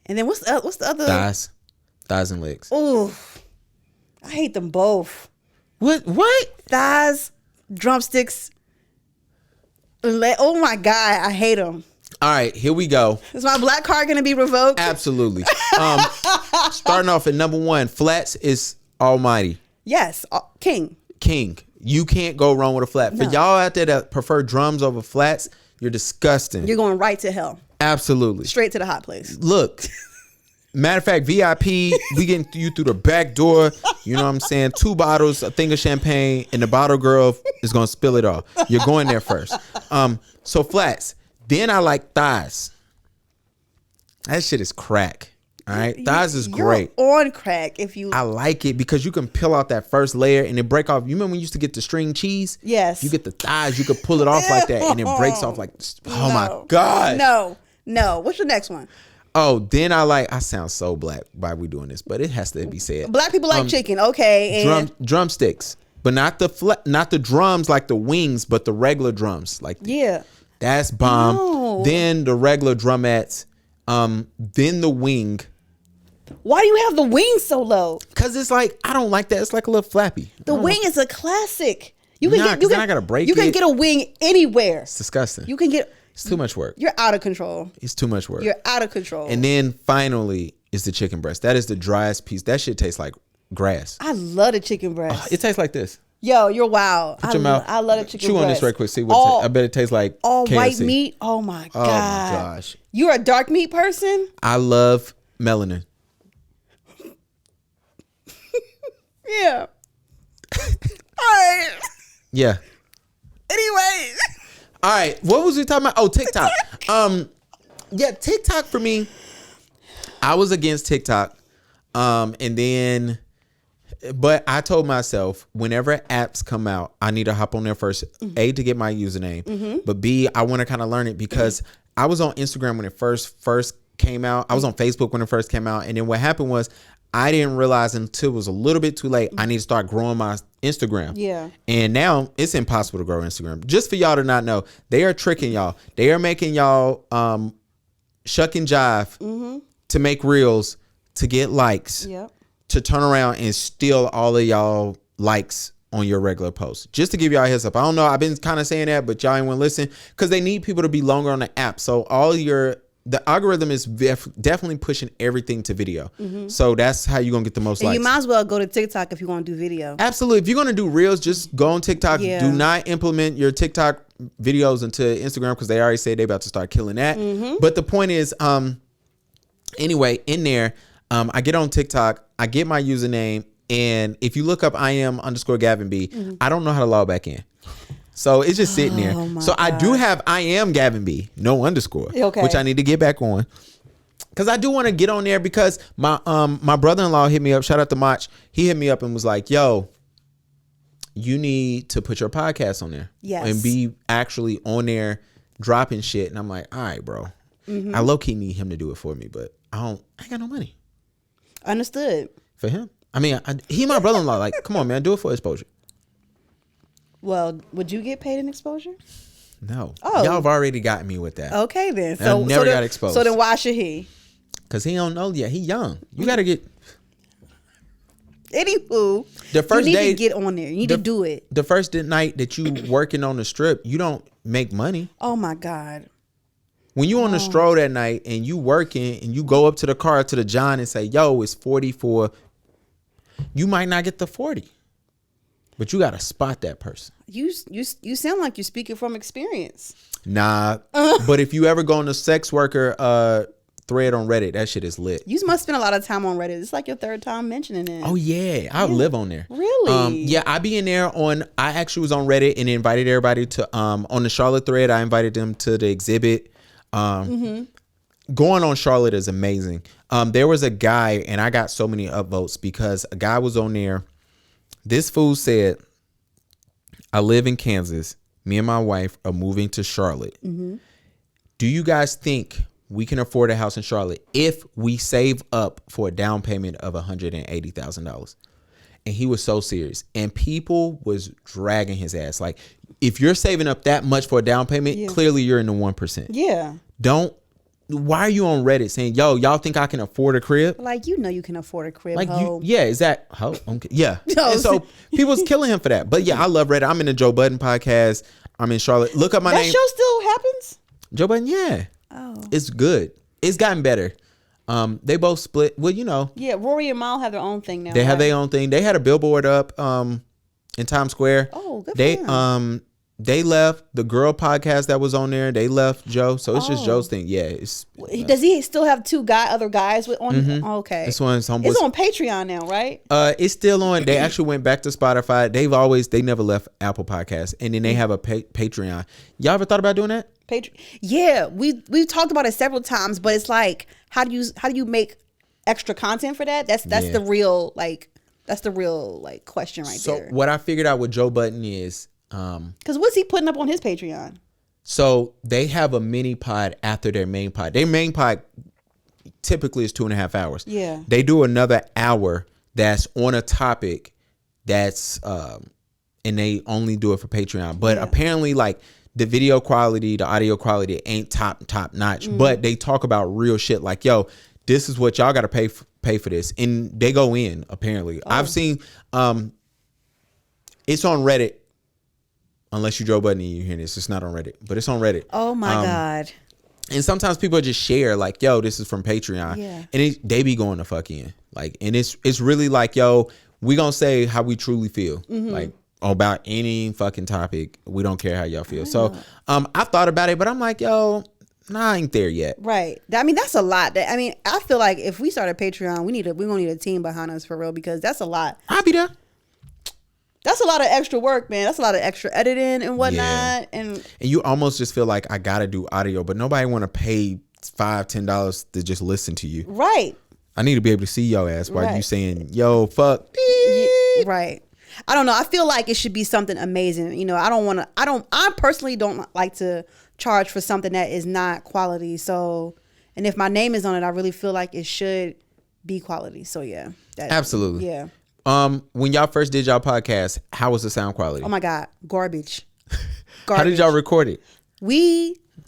And then what's the other? Thighs and legs. Ooh. I hate them both. What? Thighs, drumsticks. Oh my God, I hate them. All right, here we go. Is my black card going to be revoked? Absolutely. Starting off at number 1, flats is almighty. Yes, king. You can't go wrong with a flat. No. For y'all out there that prefer drums over flats, you're disgusting. You're going right to hell. Absolutely. Straight to the hot place. Look. Matter of fact, VIP, we getting you through the back door. You know what I'm saying? 2 bottles, a thing of champagne, and the bottle girl is going to spill it all. You're going there first. So flats. Then I like thighs. That shit is crack. All right? Thighs is great. You're on crack if you... I like it because you can peel out that first layer and it break off. You remember when you used to get the string cheese? Yes. You get the thighs, you could pull it off like that and it breaks off like... Oh my God. No. What's your next one? Oh, then I sound so black by we doing this, but it has to be said. Black people like chicken, okay. And drumsticks, but not the drums like the wings, but the regular drums. Like that's bomb. No. Then the regular drumettes, then the wing. Why do you have the wing so low? Cause it's like I don't like that. It's like a little flappy. The wing is a classic. You can Nah, get, 'cause then I gotta break You can it. get a wing anywhere. It's disgusting. You can get. It's too much work. You're out of control. It's too much work. You're out of control. And then finally is the chicken breast. That is the driest piece. That shit tastes like grass. I love the chicken breast. It tastes like this. Yo, you're wild. Put your mouth. I love the chicken Chew breast. on this right quick. See what all, I bet it tastes like. all KFC. white meat. Oh my god. Oh my gosh. You're a dark meat person? I love melanin. Yeah. All right. Yeah. Anyway. All right. What was we talking about? Oh, TikTok. Yeah, TikTok for me. I was against TikTok. And then, but I told myself whenever apps come out, I need to hop on there first. A, to get my username, but B, I want to kind of learn it because I was on Instagram when it first came out. I was on Facebook when it first came out. And then what happened was I didn't realize until it was a little bit too late. I need to start growing my Instagram. Yeah. And now it's impossible to grow Instagram. Just for y'all to not know, they are tricking y'all. They are making y'all shuck and jive to make reels to get likes. Yep. To turn around and steal all of y'all likes on your regular posts. Just to give y'all a heads up. I don't know. I've been kind of saying that, but y'all ain't want to listen because they need people to be longer on the app. So the algorithm is definitely pushing everything to video. So that's how you're going to get the most And likes. you might as well go to TikTok if you want to do video. Absolutely. If you're going to do reels, just go on TikTok. Yeah. Do not implement your TikTok videos into Instagram because they already said they about to start killing that. But the point is, anyway, in there, I get on TikTok, I get my username, and if you look up _Gavin B, I don't know how to log back in. So it's just sitting there. So I do have I am Gavin B, no underscore, which I need to get back on. Because I do want to get on there because my brother-in-law hit me up. Shout out to Mach. He hit me up and was like, yo, you need to put your podcast on there. Yes. And be actually on there dropping shit. And I'm like, all right, bro. I low-key need him to do it for me, but I ain't got no money. Understood. For him. I mean, he my brother-in-law. Like, come on, man. Do it for exposure. Well, would you get paid in exposure? No. Oh. Y'all have already gotten me with that. Okay, then. And I never then, got exposed. So then why should he? Because he don't know yet. He young. You got to get... Anywho, The first you need day- to get on there. You need to do it. The first night that you working on the strip, you don't make money. Oh, my God. When you on the stroll that night and you working and you go up to the car to the John and say, yo, it's 44, you might not get the 40. But you got to spot that person. You sound like you're speaking from experience. Nah. But if you ever go on the sex worker thread on Reddit, that shit is lit. You must spend a lot of time on Reddit. It's like your third time mentioning it. Oh yeah, I live on there. Really? Yeah, I be in there on. I actually was on Reddit and invited everybody to on the Charlotte thread. I invited them to the exhibit. Going on Charlotte is amazing. There was a guy, and I got so many upvotes because a guy was on there. This fool said, "I live in Kansas. Me and my wife are moving to Charlotte. Do you guys think we can afford a house in Charlotte if we save up for a down payment of $180,000?" And he was so serious. And people was dragging his ass. Like, if you're saving up that much for a down payment, clearly you're in the 1%. Yeah. Why are you on Reddit saying, yo, y'all think I can afford a crib? Like, you know you can afford a crib. Like, ho. is that, okay. Yeah. No, And so people's killing him for that. But yeah, I love Reddit. I'm in the Joe Budden podcast. I'm in Charlotte. Look up my that name. show still happens? Joe Budden, yeah. Oh. It's good. It's gotten better. They both split. Well, you know. Yeah, Rory and Mal have their own thing now. They have right? their own thing. They had a billboard up in Times Square. Oh, good for They them. they left the girl podcast that was on there. They left Joe. So it's just Joe's thing. Yeah. It's Does he still have other guys with on? Oh, okay. this one's homeboy. It's on Patreon now, right? It's still on. They actually went back to Spotify. They never left Apple Podcasts. And then they have a Patreon. Y'all ever thought about doing that? Yeah, we've talked about it several times, but it's like, how do you make extra content for that? That's the real question right there. So what I figured out with Joe Budden is Because what's he putting up on his Patreon? so they have a mini pod after their main pod. Their main pod typically is 2.5 hours. Yeah. They do another hour that's on a topic that's and they only do it for Patreon. But apparently, like, the video quality, the audio quality ain't top notch. But they talk about real shit like, yo, this is what y'all gotta pay for this. And they go in, apparently. I've seen it's on Reddit. unless you Joe Budden and you hear this, it's not on Reddit, but it's on Reddit. Oh my God. And sometimes people just share like, yo, this is from Patreon. Yeah. And they be going to fuck in. Like, and it's really like, yo, we gonna say how we truly feel. Like about any fucking topic. We don't care how y'all feel. So I thought about it, but I'm like, yo, nah, I ain't there yet. Right. I mean, that's a lot. I mean, I feel like if we start a Patreon, we're gonna need a team behind us for real, because that's a lot. I'll be there. That's a lot of extra work, man. That's a lot of extra editing and whatnot. Yeah. And you almost just feel like I gotta do audio, but nobody want to pay $5-10 to just listen to you. right. I need to be able to see your ass while you Right. saying, yo, fuck. Right. I don't know. I feel like it should be something amazing. You know, I personally don't like to charge for something that is not quality. So, and if my name is on it, I really feel like it should be quality. So yeah. Absolutely. Yeah. When y'all first did y'all podcast, how was the sound quality? Oh my God. Garbage. How did y'all record it?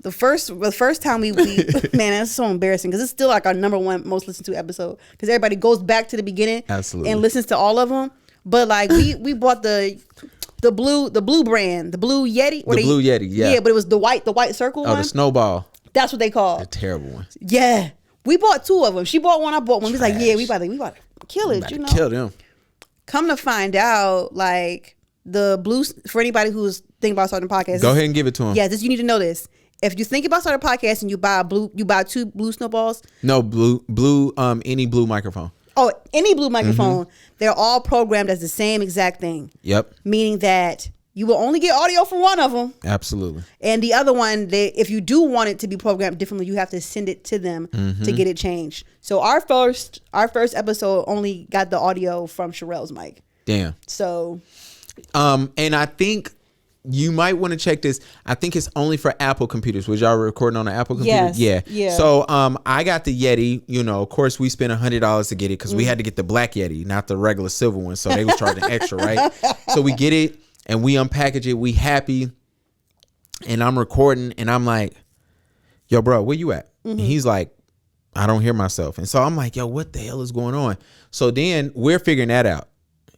The first time we man, that's so embarrassing, because it's still like our number one most listened to episode, because everybody goes back to the beginning Absolutely. and listens to all of them. But like we bought the blue brand, the blue Yeti. Blue Yeti, yeah. Yeah, but it was the white circle Oh, one. the snowball. That's what they call. The terrible one. Yeah. We bought two of them. She bought one, I bought one. We was like, yeah, we about to kill it, About you to know. kill them. Come to find out, like the blue, for anybody who's thinking about starting a podcast. Go ahead and give it to them. Yeah, you need to know this. If you think about starting a podcast and you buy two blue snowballs. No, any blue microphone. Oh, any blue microphone, they're all programmed as the same exact thing. Yep. Meaning that you will only get audio from one of them. Absolutely. And the other one, if you do want it to be programmed differently, you have to send it to them to get it changed. So our first episode only got the audio from Sherelle's mic. Damn. So and I think you might want to check this. I think it's only for Apple computers. Was y'all recording on an Apple computer? Yes. Yeah. Yeah. So I got the Yeti. You know, of course, we spent $100 to get it because we had to get the black Yeti, not the regular silver one. So they was charging extra, right? So we get it and we unpackage it. We happy. And I'm recording and I'm like, yo, bro, where you at? And he's like, I don't hear myself. And so I'm like, yo, what the hell is going on? So then we're figuring that out.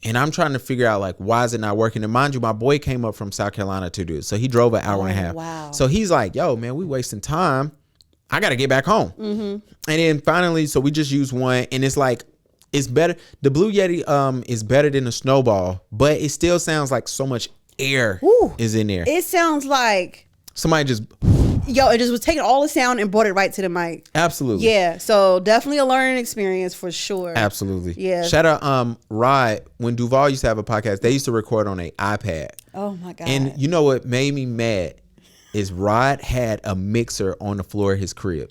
And I'm trying to figure out, like, why is it not working? And mind you, my boy came up from South Carolina to do it. So he drove an hour and a half. Wow. So he's like, yo, man, we wasting time. I got to get back home. And then finally, so we just use one. And it's like, it's better. The Blue Yeti is better than the Snowball. But it still sounds like so much air is in there. it sounds like, Somebody just... it just was taking all the sound and brought it right to the mic. Absolutely. Yeah. So definitely a learning experience for sure. Absolutely. Yeah. Shout out Rod. When Duval used to have a podcast, they used to record on an iPad. Oh my God. And you know what made me mad is Rod had a mixer on the floor of his crib.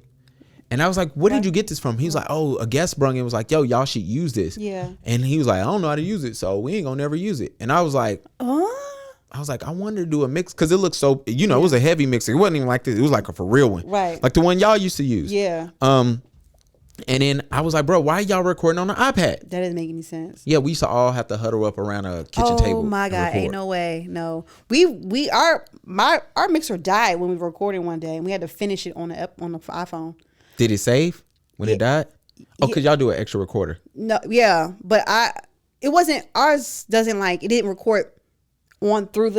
And I was like, where did you get this from? He was like, oh, a guest brung it and was like, yo, y'all should use this. Yeah. And he was like, I don't know how to use it, so we ain't gonna never use it. And I was like, I wanted to do a mix because it looked so, it was a heavy mixer. It wasn't even like this. It was like a for real one. Right. Like the one y'all used to use. Yeah. And then I was like, bro, why y'all recording on an iPad? That doesn't make any sense. Yeah, we used to all have to huddle up around a kitchen table. Oh my and God, record. ain't no way. No. Our mixer died when we were recording one day and we had to finish it on the iPhone. Did it save when it died? Oh, because y'all do an extra recorder. No, yeah, but it wasn't, ours doesn't it didn't record on through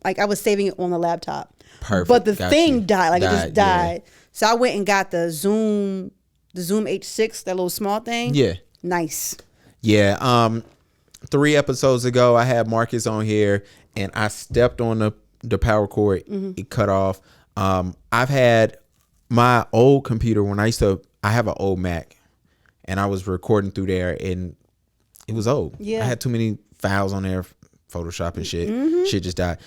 I was saving it on the laptop. Perfect. But the Got thing you. died, it just yeah. died. So I went and got the Zoom H6, that little small thing. Yeah. Nice. Yeah. 3 episodes ago, I had Marcus on here and I stepped on the power cord. It cut off. I've had my old computer I have an old Mac and I was recording through there and it was old. Yeah. I had too many files on there, Photoshop and shit. Shit just died.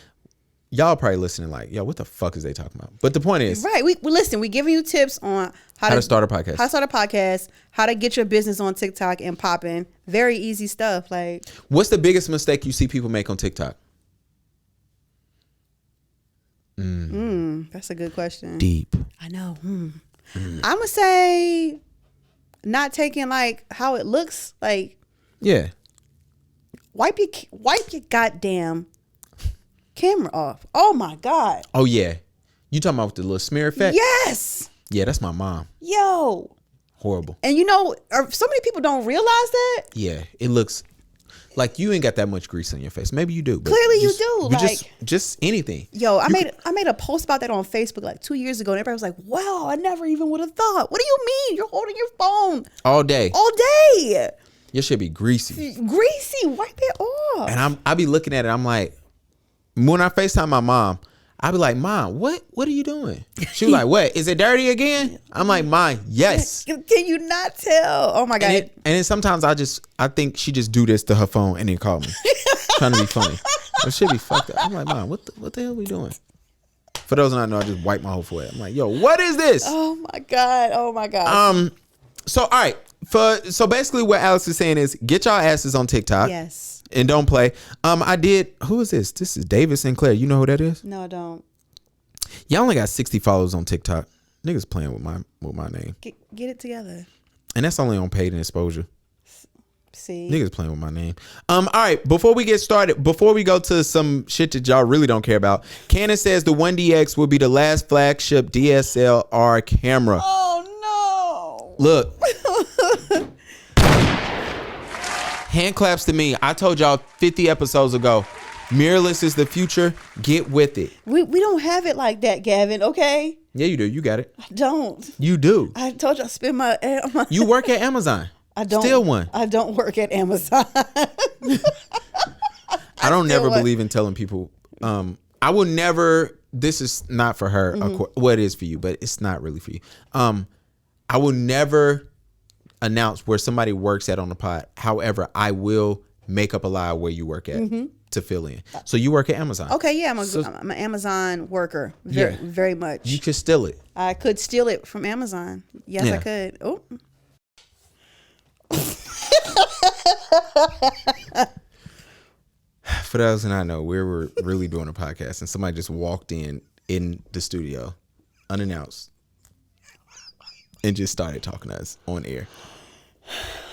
Y'all probably listening like, yo, what the fuck is they talking about? But the point is, Right. We listen, we giving you tips on how to start a podcast. How to start a podcast, how to get your business on TikTok and popping. Very easy stuff. Like, what's the biggest mistake you see people make on TikTok? that's a good question. Deep. I know. I'm gonna say not taking how it looks. Yeah. Wipe your goddamn camera off. Oh my God. Oh yeah. You talking about the little smear effect? Yes. Yeah, that's my mom. Yo. Horrible. And so many people don't realize that. Yeah, it looks. Like you ain't got that much grease on your face. Maybe you do. But Clearly you do, just anything. Yo, I made a post about that on Facebook like 2 years ago, and everybody was like, "Wow, I never even would have thought." What do you mean? You're holding your phone All day. Your shit be greasy. Greasy. Wipe it off. And I be looking at it. I'm like, when I FaceTime my mom, I be like, Mom, what are you doing? She was like, what? Is it dirty again? I'm like, Mom, yes. Can you not tell? Oh my God. And then sometimes I think she just do this to her phone and then call me, trying to be funny. It should be fucked up. I'm like, Mom, what the hell are we doing? For those who don't know, I just wipe my whole forehead. I'm like, yo, what is this? Oh my God. So all right. So basically what Alex is saying is get y'all asses on TikTok. Yes. And don't play. Who is this? This is David Sinclair. You know who that is? No, I don't. Y'all only got 60 followers on TikTok. Niggas playing with my name. Get it together. And that's only on paid and exposure. See. Niggas playing with my name. All right, before we get started, before we go to some shit that y'all really don't care about, Canon says the 1DX will be the last flagship DSLR camera. Oh no. Look. Hand claps to me. I told y'all 50 episodes ago, mirrorless is the future. Get with it. We don't have it like that, Gavin, okay? Yeah, you do. You got it. I don't. You do. I told you I spend my You work at Amazon. I don't. Still one. I don't work at Amazon. I don't never believe in telling people. I will never. This is not for her. Well, it is for you, but it's not really for you. I will never announce where somebody works at on the pod. However, I will make up a lie where you work at to fill in. So you work at Amazon. Okay, yeah, I'm an Amazon worker. Very much. You could steal it. I could steal it from Amazon. Yes, Yeah. I could. Oh. For those who not know, we were really doing a podcast and somebody just walked in the studio unannounced and just started talking to us on air.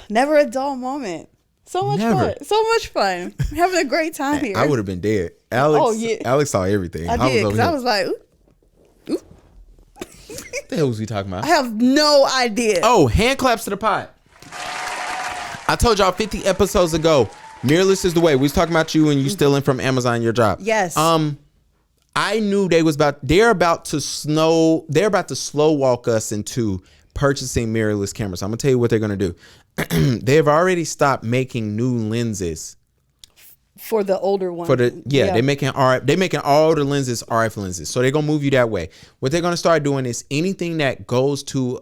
Never a dull moment. So much Never. fun. So much fun. Having a great time here. I would have been dead. Alex, Oh, yeah. Alex saw everything. I did, because I was like, ooh, what the hell was we talking about? I have no idea. Oh, hand claps to the pot. I told y'all 50 episodes ago, mirrorless is the way. We was talking about you and you stealing from Amazon your job. Yes. I knew they're about to slow walk us into purchasing mirrorless cameras. I'm gonna tell you what they're gonna do. They have already stopped making new lenses For the older one. they're making all the lenses RF lenses. So they're gonna move you that way. What they're gonna start doing is anything that goes to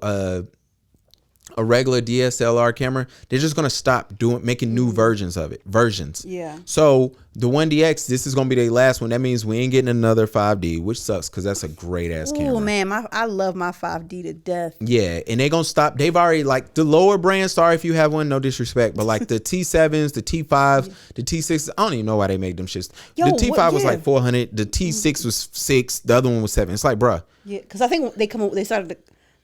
a regular DSLR camera, they're just gonna stop making new versions of it. Yeah. So the 1DX, this is gonna be their last one. That means we ain't getting another 5D, which sucks because that's a great ass camera. Oh man, I love my 5D to death. Yeah, and they gonna stop. They've already, like, the lower brand. Sorry if you have one, no disrespect, but like the T7s, the T5s, the T6s. I don't even know why they make them shits. Yo, the T5 was yeah. like 400. The T6 was 6. The other one was 7. It's like, bruh. Yeah, because I think they started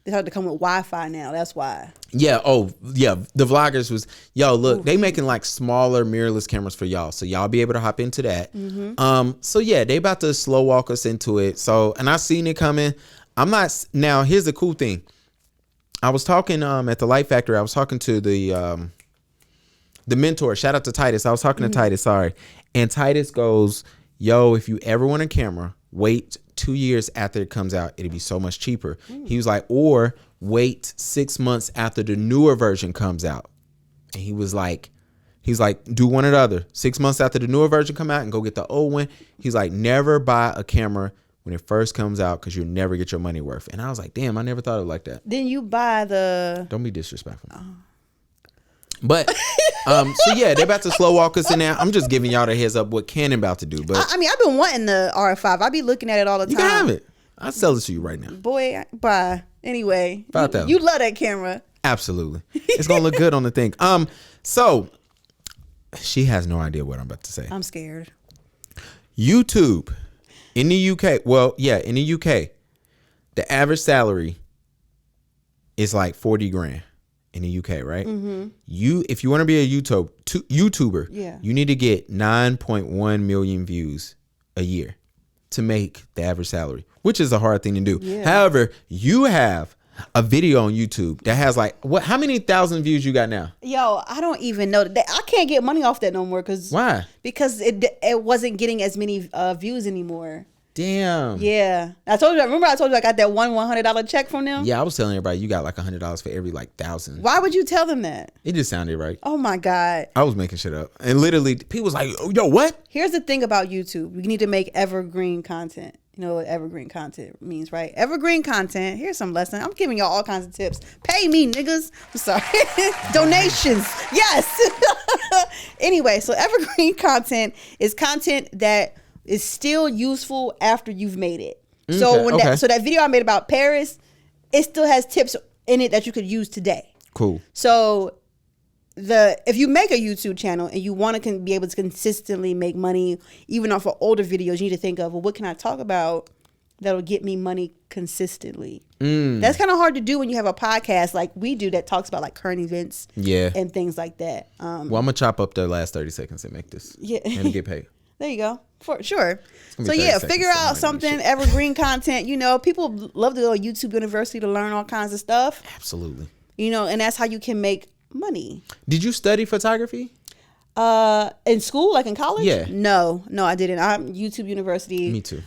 to come with Wi-Fi now. That's why. Yeah. Oh, yeah. The vloggers was, yo, look, they making like smaller mirrorless cameras for y'all, so y'all be able to hop into that. So yeah, they about to slow walk us into it. So, and I seen it coming. Now here's the cool thing. I was talking at the Light Factory. I was talking to the mentor. Shout out to Titus. I was talking to Titus. Sorry, and Titus goes, yo, if you ever want a camera, wait 2 years after it comes out. It'll be so much cheaper. He was like, or wait 6 months after the newer version comes out. And he's like, do one or the other. 6 months after the newer version come out and go get the old one. He's like, never buy a camera when it first comes out because you'll never get your money worth. And I was like, damn, I never thought of it like that. Then you buy the. Don't be disrespectful. But so yeah, they're about to slow walk us in there. I'm just giving y'all the heads up what Canon about to do. But I mean, I've been wanting the R5. I be looking at it all the time. you can have it. I'll sell it to you right now. Boy, bye. Anyway, 5,000. you love that camera. Absolutely. It's gonna look good on the thing. So she has no idea what I'm about to say. I'm scared. YouTube in the UK. Well, yeah, in the UK, the average salary is like 40 grand in the UK, right? If you want to be a YouTuber, Yeah. you need to get 9.1 million views a year to make the average salary, which is a hard thing to do. Yeah. However, you have a video on YouTube that has like what? How many thousand views you got now? Yo, I don't even know that. I can't get money off that no more. Why? Because it wasn't getting as many views anymore. Damn. Yeah, I told you. Remember, I told you I got that $100 check from them. Yeah, I was telling everybody you got like $100 for every like 1,000. Why would you tell them that? It just sounded right. Oh my God. I was making shit up, and literally people was like, "Yo, what?" Here's the thing about YouTube: you need to make evergreen content. You know what evergreen content means, right? Evergreen content. Here's some lesson. I'm giving y'all all kinds of tips. Pay me, niggas. I'm sorry. Donations. Yes. Anyway, so evergreen content is content that is still useful after you've made it. So that video I made about Paris, it still has tips in it that you could use today. Cool. So if you make a YouTube channel and you want to be able to consistently make money, even off of older videos, you need to think of, well, what can I talk about that'll get me money consistently? That's kind of hard to do when you have a podcast like we do that talks about like current events and things like that. Well, I'm going to chop up the last 30 seconds and make this and get paid. There you go. For sure. So yeah, figure out something, evergreen content. You know, people love to go to YouTube University to learn all kinds of stuff. Absolutely. You know, and that's how you can make money. Did you study photography? In school, like in college? Yeah. No, I didn't. I'm YouTube University. Me too.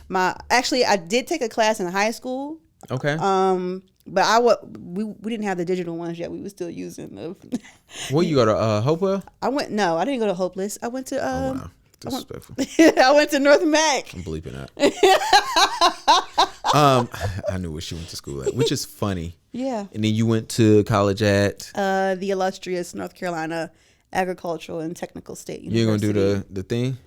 Actually, I did take a class in high school. Okay. But we didn't have the digital ones yet. We were still using the. Where you go to Hopewell? I didn't go to Hopeless. I went to wow. Disrespectful. I went to North Mac. I'm bleeping out. I knew where she went to school at, which is funny. Yeah. And then you went to college at the illustrious North Carolina Agricultural and Technical State University. You're gonna do the thing?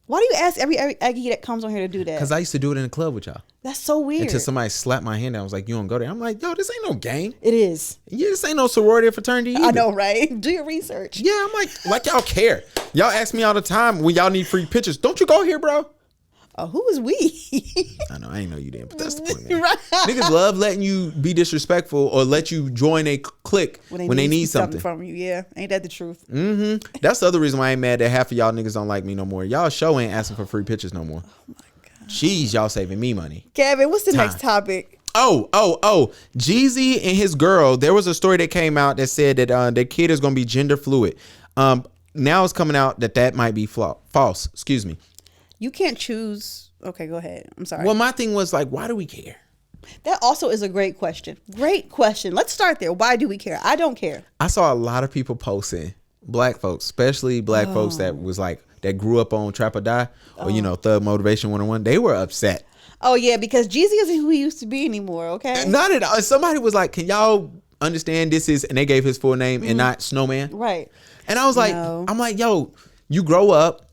Why do you ask every Aggie that comes on here to do that? Because I used to do it in the club with y'all. That's so weird. Until somebody slapped my hand down. I was like, you don't go there. I'm like, yo, this ain't no game. It is. Yeah, this ain't no sorority or fraternity either. I know, right? Do your research. Yeah, I'm like y'all care. Y'all ask me all the time when y'all need free pictures. Don't you go here, bro? Who is we? I know, I ain't know you didn't, but that's the point, man. Right. Niggas love letting you be disrespectful or let you join a clique when they need something from you. Yeah, ain't that the truth? That's the other reason why I ain't mad that half of y'all niggas don't like me no more. Y'all show ain't asking for free pictures no more. Oh my God. Jeez, y'all saving me money. Kevin, what's the next topic? Oh. Jeezy and his girl, there was a story that came out that said that their kid is going to be gender fluid. Now it's coming out that might be false. Excuse me. You can't choose. Okay, go ahead. I'm sorry. Well, my thing was like, why do we care? That also is a great question. Great question. Let's start there. Why do we care? I don't care. I saw a lot of people posting, black folks, especially black folks that was like, that grew up on Trap or Die or, Thug Motivation 101. They were upset. Oh, yeah, because Jeezy isn't who he used to be anymore, okay? Not at all. Somebody was like, can y'all understand this is, and they gave his full name and not Snowman. Right. And I was like, I'm like, yo, you grow up.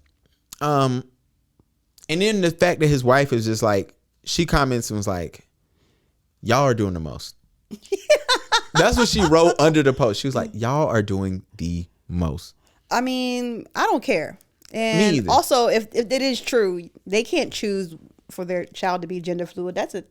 And then the fact that his wife is just like, she comments and was like, y'all are doing the most. That's what she wrote under the post. She was like, y'all are doing the most. I mean, I don't care. Me And either. also, if it is true, they can't choose for their child to be gender fluid. That's a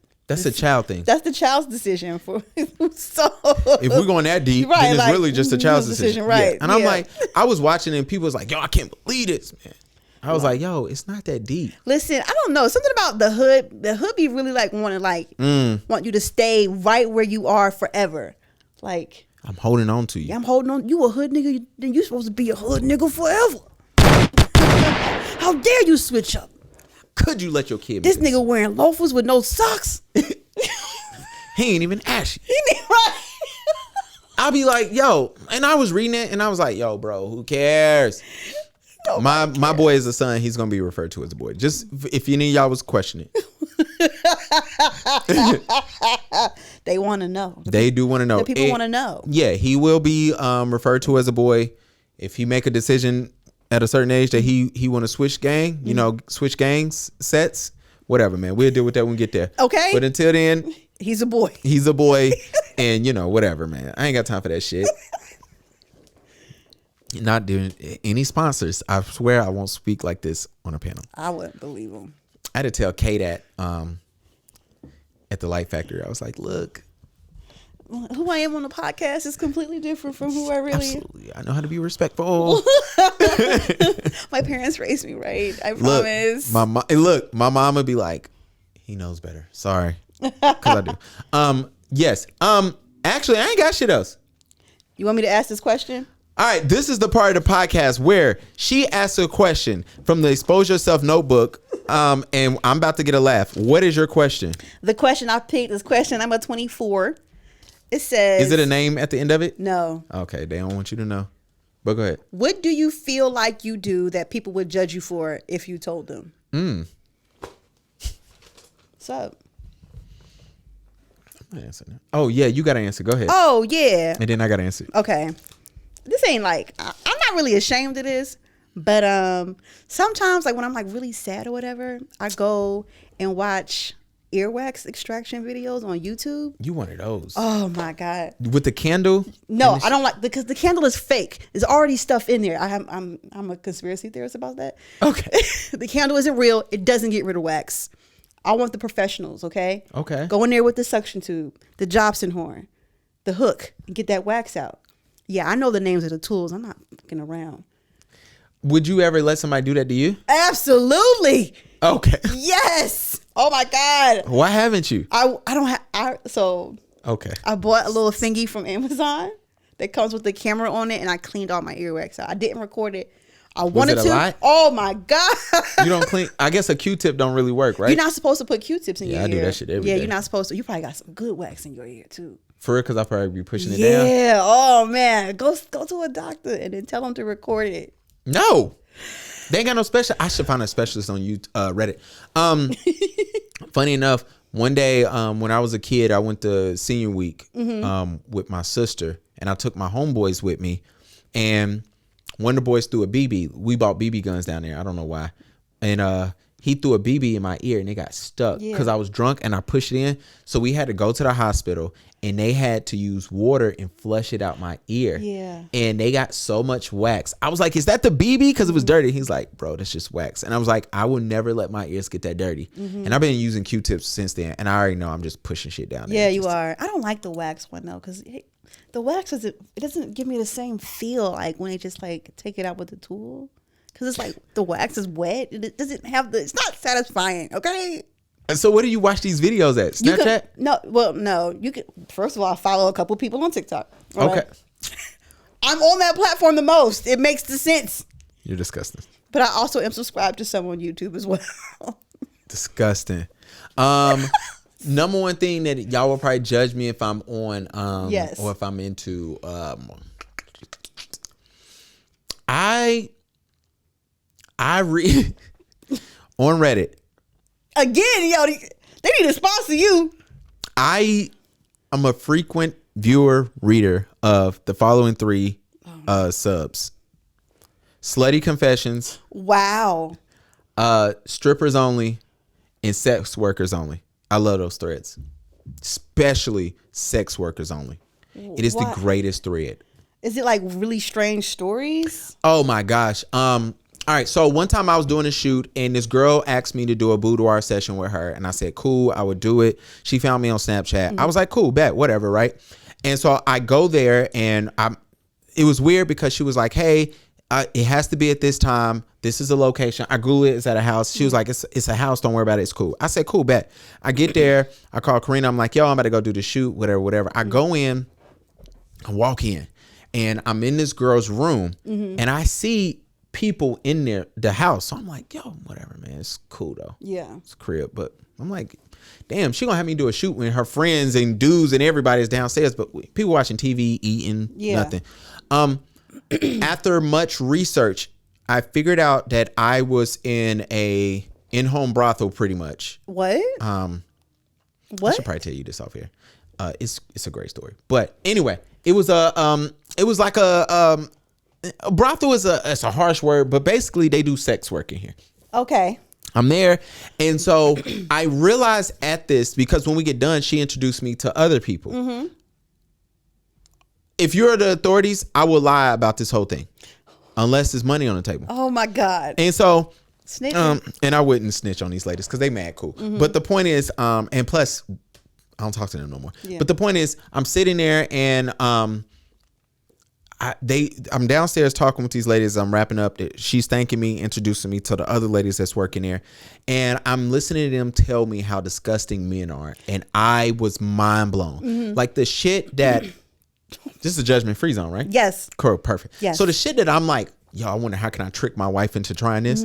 child thing. That's the child's decision. So if we're going that deep, right, then it's like, really just a child's decision. right? Yeah. And I'm like, I was watching it and people was like, yo, I can't believe this, man. I was like, yo, it's not that deep. Listen, I don't know. Something about the hood. The hood be really like want you to stay right where you are forever. Like, I'm holding on to you. I'm holding on. You a hood nigga, then you supposed to be a hood nigga forever. How dare you switch up? Could you let your kid This nigga wearing loafers with no socks. He ain't even ashy. He ain't right. I'll be like, yo, and I was reading it and I was like, yo, bro, who cares? My boy is a son. He's gonna be referred to as a boy. Just if any of y'all was questioning, They want to know. They do want to know. The people want to know. Yeah, he will be referred to as a boy if he make a decision at a certain age that he want to switch gang. Switch gangs sets. Whatever, man. We'll deal with that when we get there. Okay. But until then, he's a boy. He's a boy, and whatever, man. I ain't got time for that shit. Not doing any sponsors. I swear I won't speak like this on a panel. I wouldn't believe him. I had to tell Kay that at the Light Factory. I was like, look, who I am on the podcast is completely different from who I really am. Absolutely. I know how to be respectful. My parents raised me right. I promise. My mom would be like, he knows better. Sorry. Because I do. Yes. Actually, I ain't got shit else. You want me to ask this question? All right, this is the part of the podcast where she asks a question from the Expose Yourself notebook, and I'm about to get a laugh. What is your question? The question I picked is question number 24. It says... Is it a name at the end of it? No. Okay, they don't want you to know. But go ahead. What do you feel like you do that people would judge you for if you told them? What's up? I'm gonna answer that. Oh, yeah, you got to answer. Go ahead. Oh, yeah. And then I got to answer. Okay. This ain't like, I'm not really ashamed of this, but sometimes like when I'm like really sad or whatever, I go and watch earwax extraction videos on YouTube. You one of those. Oh my God. With the candle? No, I don't like, because the candle is fake. There's already stuff in there. I'm a conspiracy theorist about that. Okay. The candle isn't real. It doesn't get rid of wax. I want the professionals, okay? Okay. Go in there with the suction tube, the Jobson horn, the hook, and get that wax out. Yeah, I know the names of the tools. I'm not fucking around. Would you ever let somebody do that to you? Absolutely. Okay. Yes. Oh my God. Why haven't you? I don't have, Okay. I bought a little thingy from Amazon that comes with the camera on it, and I cleaned all my earwax out. I didn't record it. I wanted it a to. lot? Oh my God. You don't clean. I guess a Q-tip don't really work, right? You're not supposed to put Q-tips in your ear. I do that shit every Yeah, day. you're not supposed to. You probably got some good wax in your ear too. For real, because I probably be pushing it down. Yeah. Oh man. Go to a doctor and then tell them to record it. No. They ain't got no special. I should find a specialist on Reddit. Funny enough, one day when I was a kid, I went to senior week with my sister, and I took my homeboys with me, and one of the boys threw a BB. We bought BB guns down there. I don't know why. And he threw a BB in my ear, and it got stuck because I was drunk and I pushed it in. So we had to go to the hospital, and they had to use water and flush it out my ear. Yeah. And they got so much wax. I was like, is that the BB? Because it was dirty. He's like, bro, that's just wax. And I was like, I will never let my ears get that dirty. And I've been using Q-tips since then. And I already know I'm just pushing shit down there. Yeah, you are. I don't like the wax one though, because the wax doesn't give me the same feel like when they just like take it out with the tool. Because it's like the wax is wet. It doesn't have it's not satisfying, okay? So what do you watch these videos at? Snapchat? No. You can, first of all, I follow a couple people on TikTok. Okay. I'm on that platform the most. It makes the sense. You're disgusting. But I also am subscribed to some on YouTube as well. Disgusting. Number one thing that y'all will probably judge me if I'm on Yes. or if I'm into I read on Reddit. Again, yo, they need to sponsor you. I am a frequent viewer reader of the following three subs: Slutty Confessions, Wow. Strippers Only, and Sex Workers Only. I love those threads, especially Sex Workers Only. It is the greatest thread. Is it like really strange stories? Oh my gosh. All right, so one time I was doing a shoot, and this girl asked me to do a boudoir session with her, and I said, cool, I would do it. She found me on Snapchat. I was like, cool, bet, whatever, right? And so I go there, and it was weird because she was like, hey, it has to be at this time. This is a location. I Googled it. It's at a house. She was like, it's a house. Don't worry about it. It's cool. I said, cool, bet. I get there. I call Karina. I'm like, yo, I'm about to go do the shoot, whatever. I go in. I walk in, and I'm in this girl's room, and I see people in there, the house. So I'm like, yo, whatever, man. It's cool though. Yeah. It's a crib. But I'm like, damn, she gonna have me do a shoot when her friends and dudes and everybody's downstairs, but people watching TV, eating, nothing. After much research, I figured out that I was in a in-home brothel pretty much. What? I What? should probably tell you this off here. It's a great story. But anyway, it was like a brothel is a harsh word, but basically they do sex work in here. Okay. I'm there. And so I realized at this, because when we get done, she introduced me to other people. If you're the authorities, I will lie about this whole thing unless there's money on the table. Oh my God. And so, Snitching. and I wouldn't snitch on these ladies because they mad cool. But the point is, and plus, I don't talk to them no more. Yeah. But the point is, I'm sitting there and I'm downstairs talking with these ladies. I'm wrapping up. She's thanking me, introducing me to the other ladies that's working there, and I'm listening to them tell me how disgusting men are, and I was mind blown. Like the shit that this is a judgment-free zone, right? Yes. Cool, perfect. Yes. So the shit that I'm like, yo, I wonder how can I trick my wife into trying this.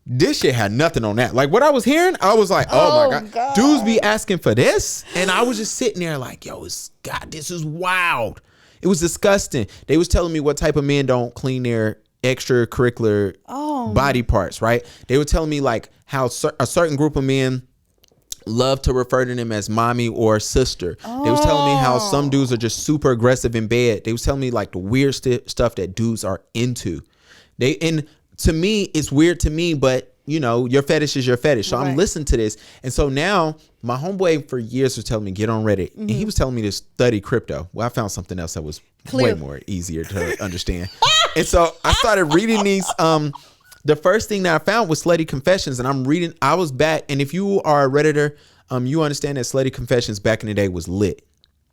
This shit had nothing on that. Like what I was hearing, I was like, oh my God. Dudes be asking for this, and I was just sitting there like, yo, this is wild. It was disgusting. They was telling me what type of men don't clean their extracurricular body parts, right? They were telling me like how a certain group of men love to refer to them as mommy or sister. They was telling me how some dudes are just super aggressive in bed. They was telling me like the weird stuff that dudes are into. And to me, it's weird to me, but you know, your fetish is your fetish. So I'm listening to this. And so now my homeboy for years was telling me, get on Reddit. And he was telling me to study crypto. Well, I found something else that was way more easier to understand. And so I started reading these. The first thing that I found was Slutty Confessions. And I'm reading, I was back. And if you are a Redditor, you understand that Slutty Confessions back in the day was lit.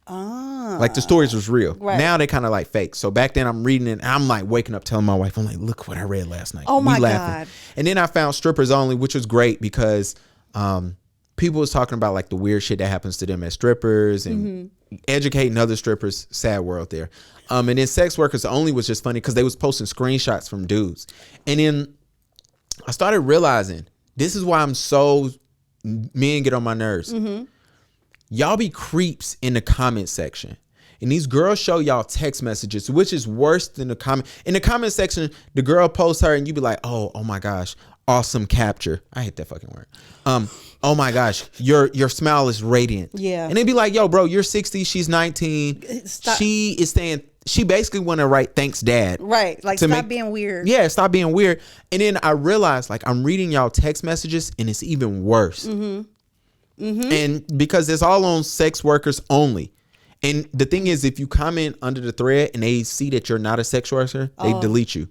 Like the stories was real. Now they kind of like fake. So back then I'm reading it and I'm like waking up telling my wife, I'm like, look what I read last night. Oh my God. And then I found Strippers Only, which was great because people was talking about like the weird shit that happens to them as strippers and educating other strippers. Sad world there. And then Sex Workers Only was just funny because they was posting screenshots from dudes. And then I started realizing this is why men get on my nerves. Y'all be creeps in the comment section. And these girls show y'all text messages, which is worse than the comment. In the comment section, the girl posts her and you be like, oh my gosh, awesome capture. I hate that fucking word. Oh my gosh, your smile is radiant. Yeah. And they be like, yo, bro, you're 60, she's 19. Stop. She is saying, she basically want to write thanks dad. Right. Like stop being weird. Yeah, stop being weird. And then I realized like I'm reading y'all text messages and it's even worse. And because it's all on Sex Workers Only. And the thing is, if you comment under the thread and they see that you're not a sex worker, they delete you.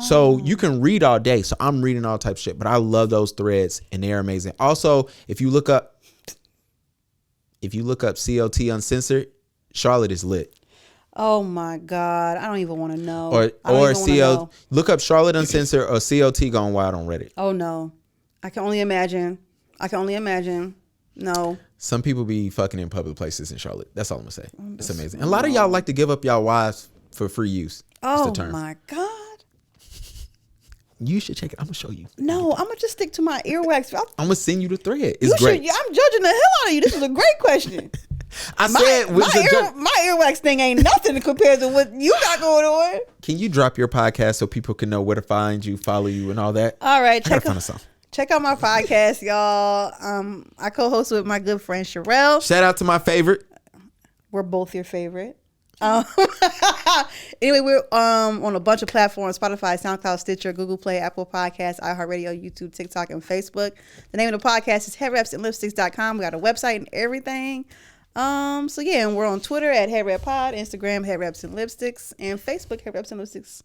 So you can read all day. So I'm reading all types of shit, but I love those threads and they're amazing. Also, if you look up COT Uncensored, Charlotte is lit. Oh my God. I don't even want to know. Or COT, look up Charlotte Uncensored or COT Gone Wild on Reddit. Oh no. I can only imagine. No. Some people be fucking in public places in Charlotte. That's all I'm gonna say. It's amazing. And a lot of y'all like to give up y'all wives for free use. Oh my God. You should check it. I'm gonna show you. No, I'm gonna just stick to my earwax. I'm gonna send you the thread. It's great. I'm judging the hell out of you. This is a great question. My earwax thing ain't nothing compared to what you got going on. Can you drop your podcast so people can know where to find you, follow you, and all that? All right, check out my podcast, y'all. I co-host with my good friend Sherelle. Shout out to my favorite. We're both your favorite. Anyway, we're on a bunch of platforms: Spotify, SoundCloud, Stitcher, Google Play, Apple Podcasts, iHeartRadio, YouTube, TikTok, and Facebook. The name of the podcast is headwrapsandlipsticks.com. We got a website and everything. So yeah, and we're on Twitter at HeadWrapPod, Instagram Headwraps and Lipsticks, and Facebook Headwraps and Lipsticks,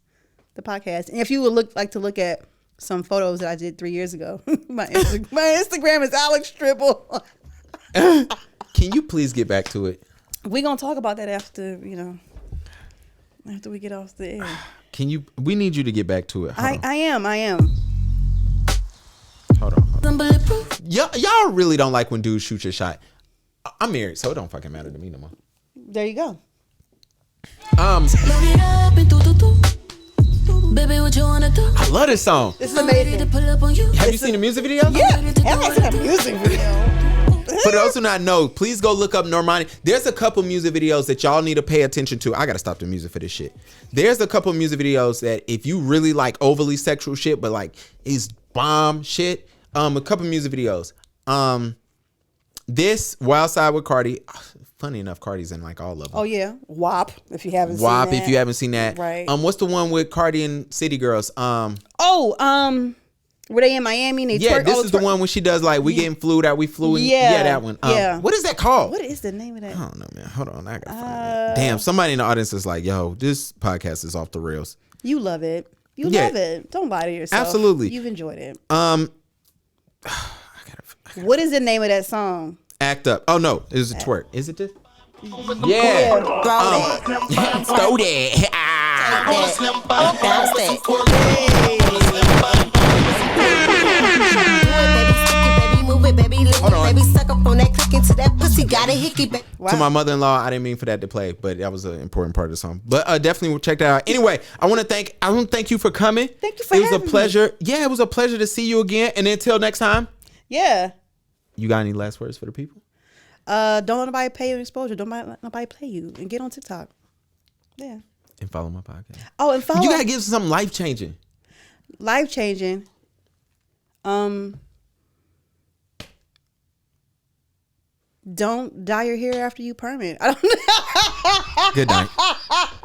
the podcast. And if you would like to look at some photos that I did 3 years ago, my Instagram is Alex Tribble. Can you please get back to it? We're gonna talk about that after we get off the air. We need you to get back to it. I am. Hold on. Y'all really don't like when dudes shoot your shot. I'm married, so it don't fucking matter to me no more. There you go. Baby, what you wanna do? I love this song. This is amazing. Have you seen the music video? Yeah, I've seen a music video. For those who not know, please go look up Normani. There's a couple music videos that y'all need to pay attention to. I gotta stop the music for this shit. There's a couple music videos that if you really like overly sexual shit, but like is bomb shit. A couple music videos. This Wild Side with Cardi. Funny enough, Cardi's in like all of them. Oh yeah, WAP. If you haven't seen that. Right. What's the one with Cardi and City Girls? Were they in Miami? And they this is the one when she does like we getting flued out, we flew in. Yeah, that one. What is that called? What is the name of that? I don't know, man. Hold on, I gotta find it. Damn, somebody in the audience is like, "Yo, this podcast is off the rails." You love it. Love it. Don't lie to yourself. Absolutely. You've enjoyed it. What is the name of that song? Act Up. Oh no, it was a twerk. Is it this? Yeah. Throw that. Throw that. To my mother-in-law, I didn't mean for that to play, but that was an important part of the song. But definitely check that out. Anyway, I want to thank you for coming. Thank you for having me. It was a having pleasure. Yeah, it was a pleasure to see you again. And until next time. Yeah. You got any last words for the people? Don't let nobody pay your exposure. Don't let nobody play you. And get on TikTok. Yeah. And follow my podcast. Oh, and follow. You gotta give something life changing. Life changing. Don't dye your hair after you perm it. I don't know. Good night.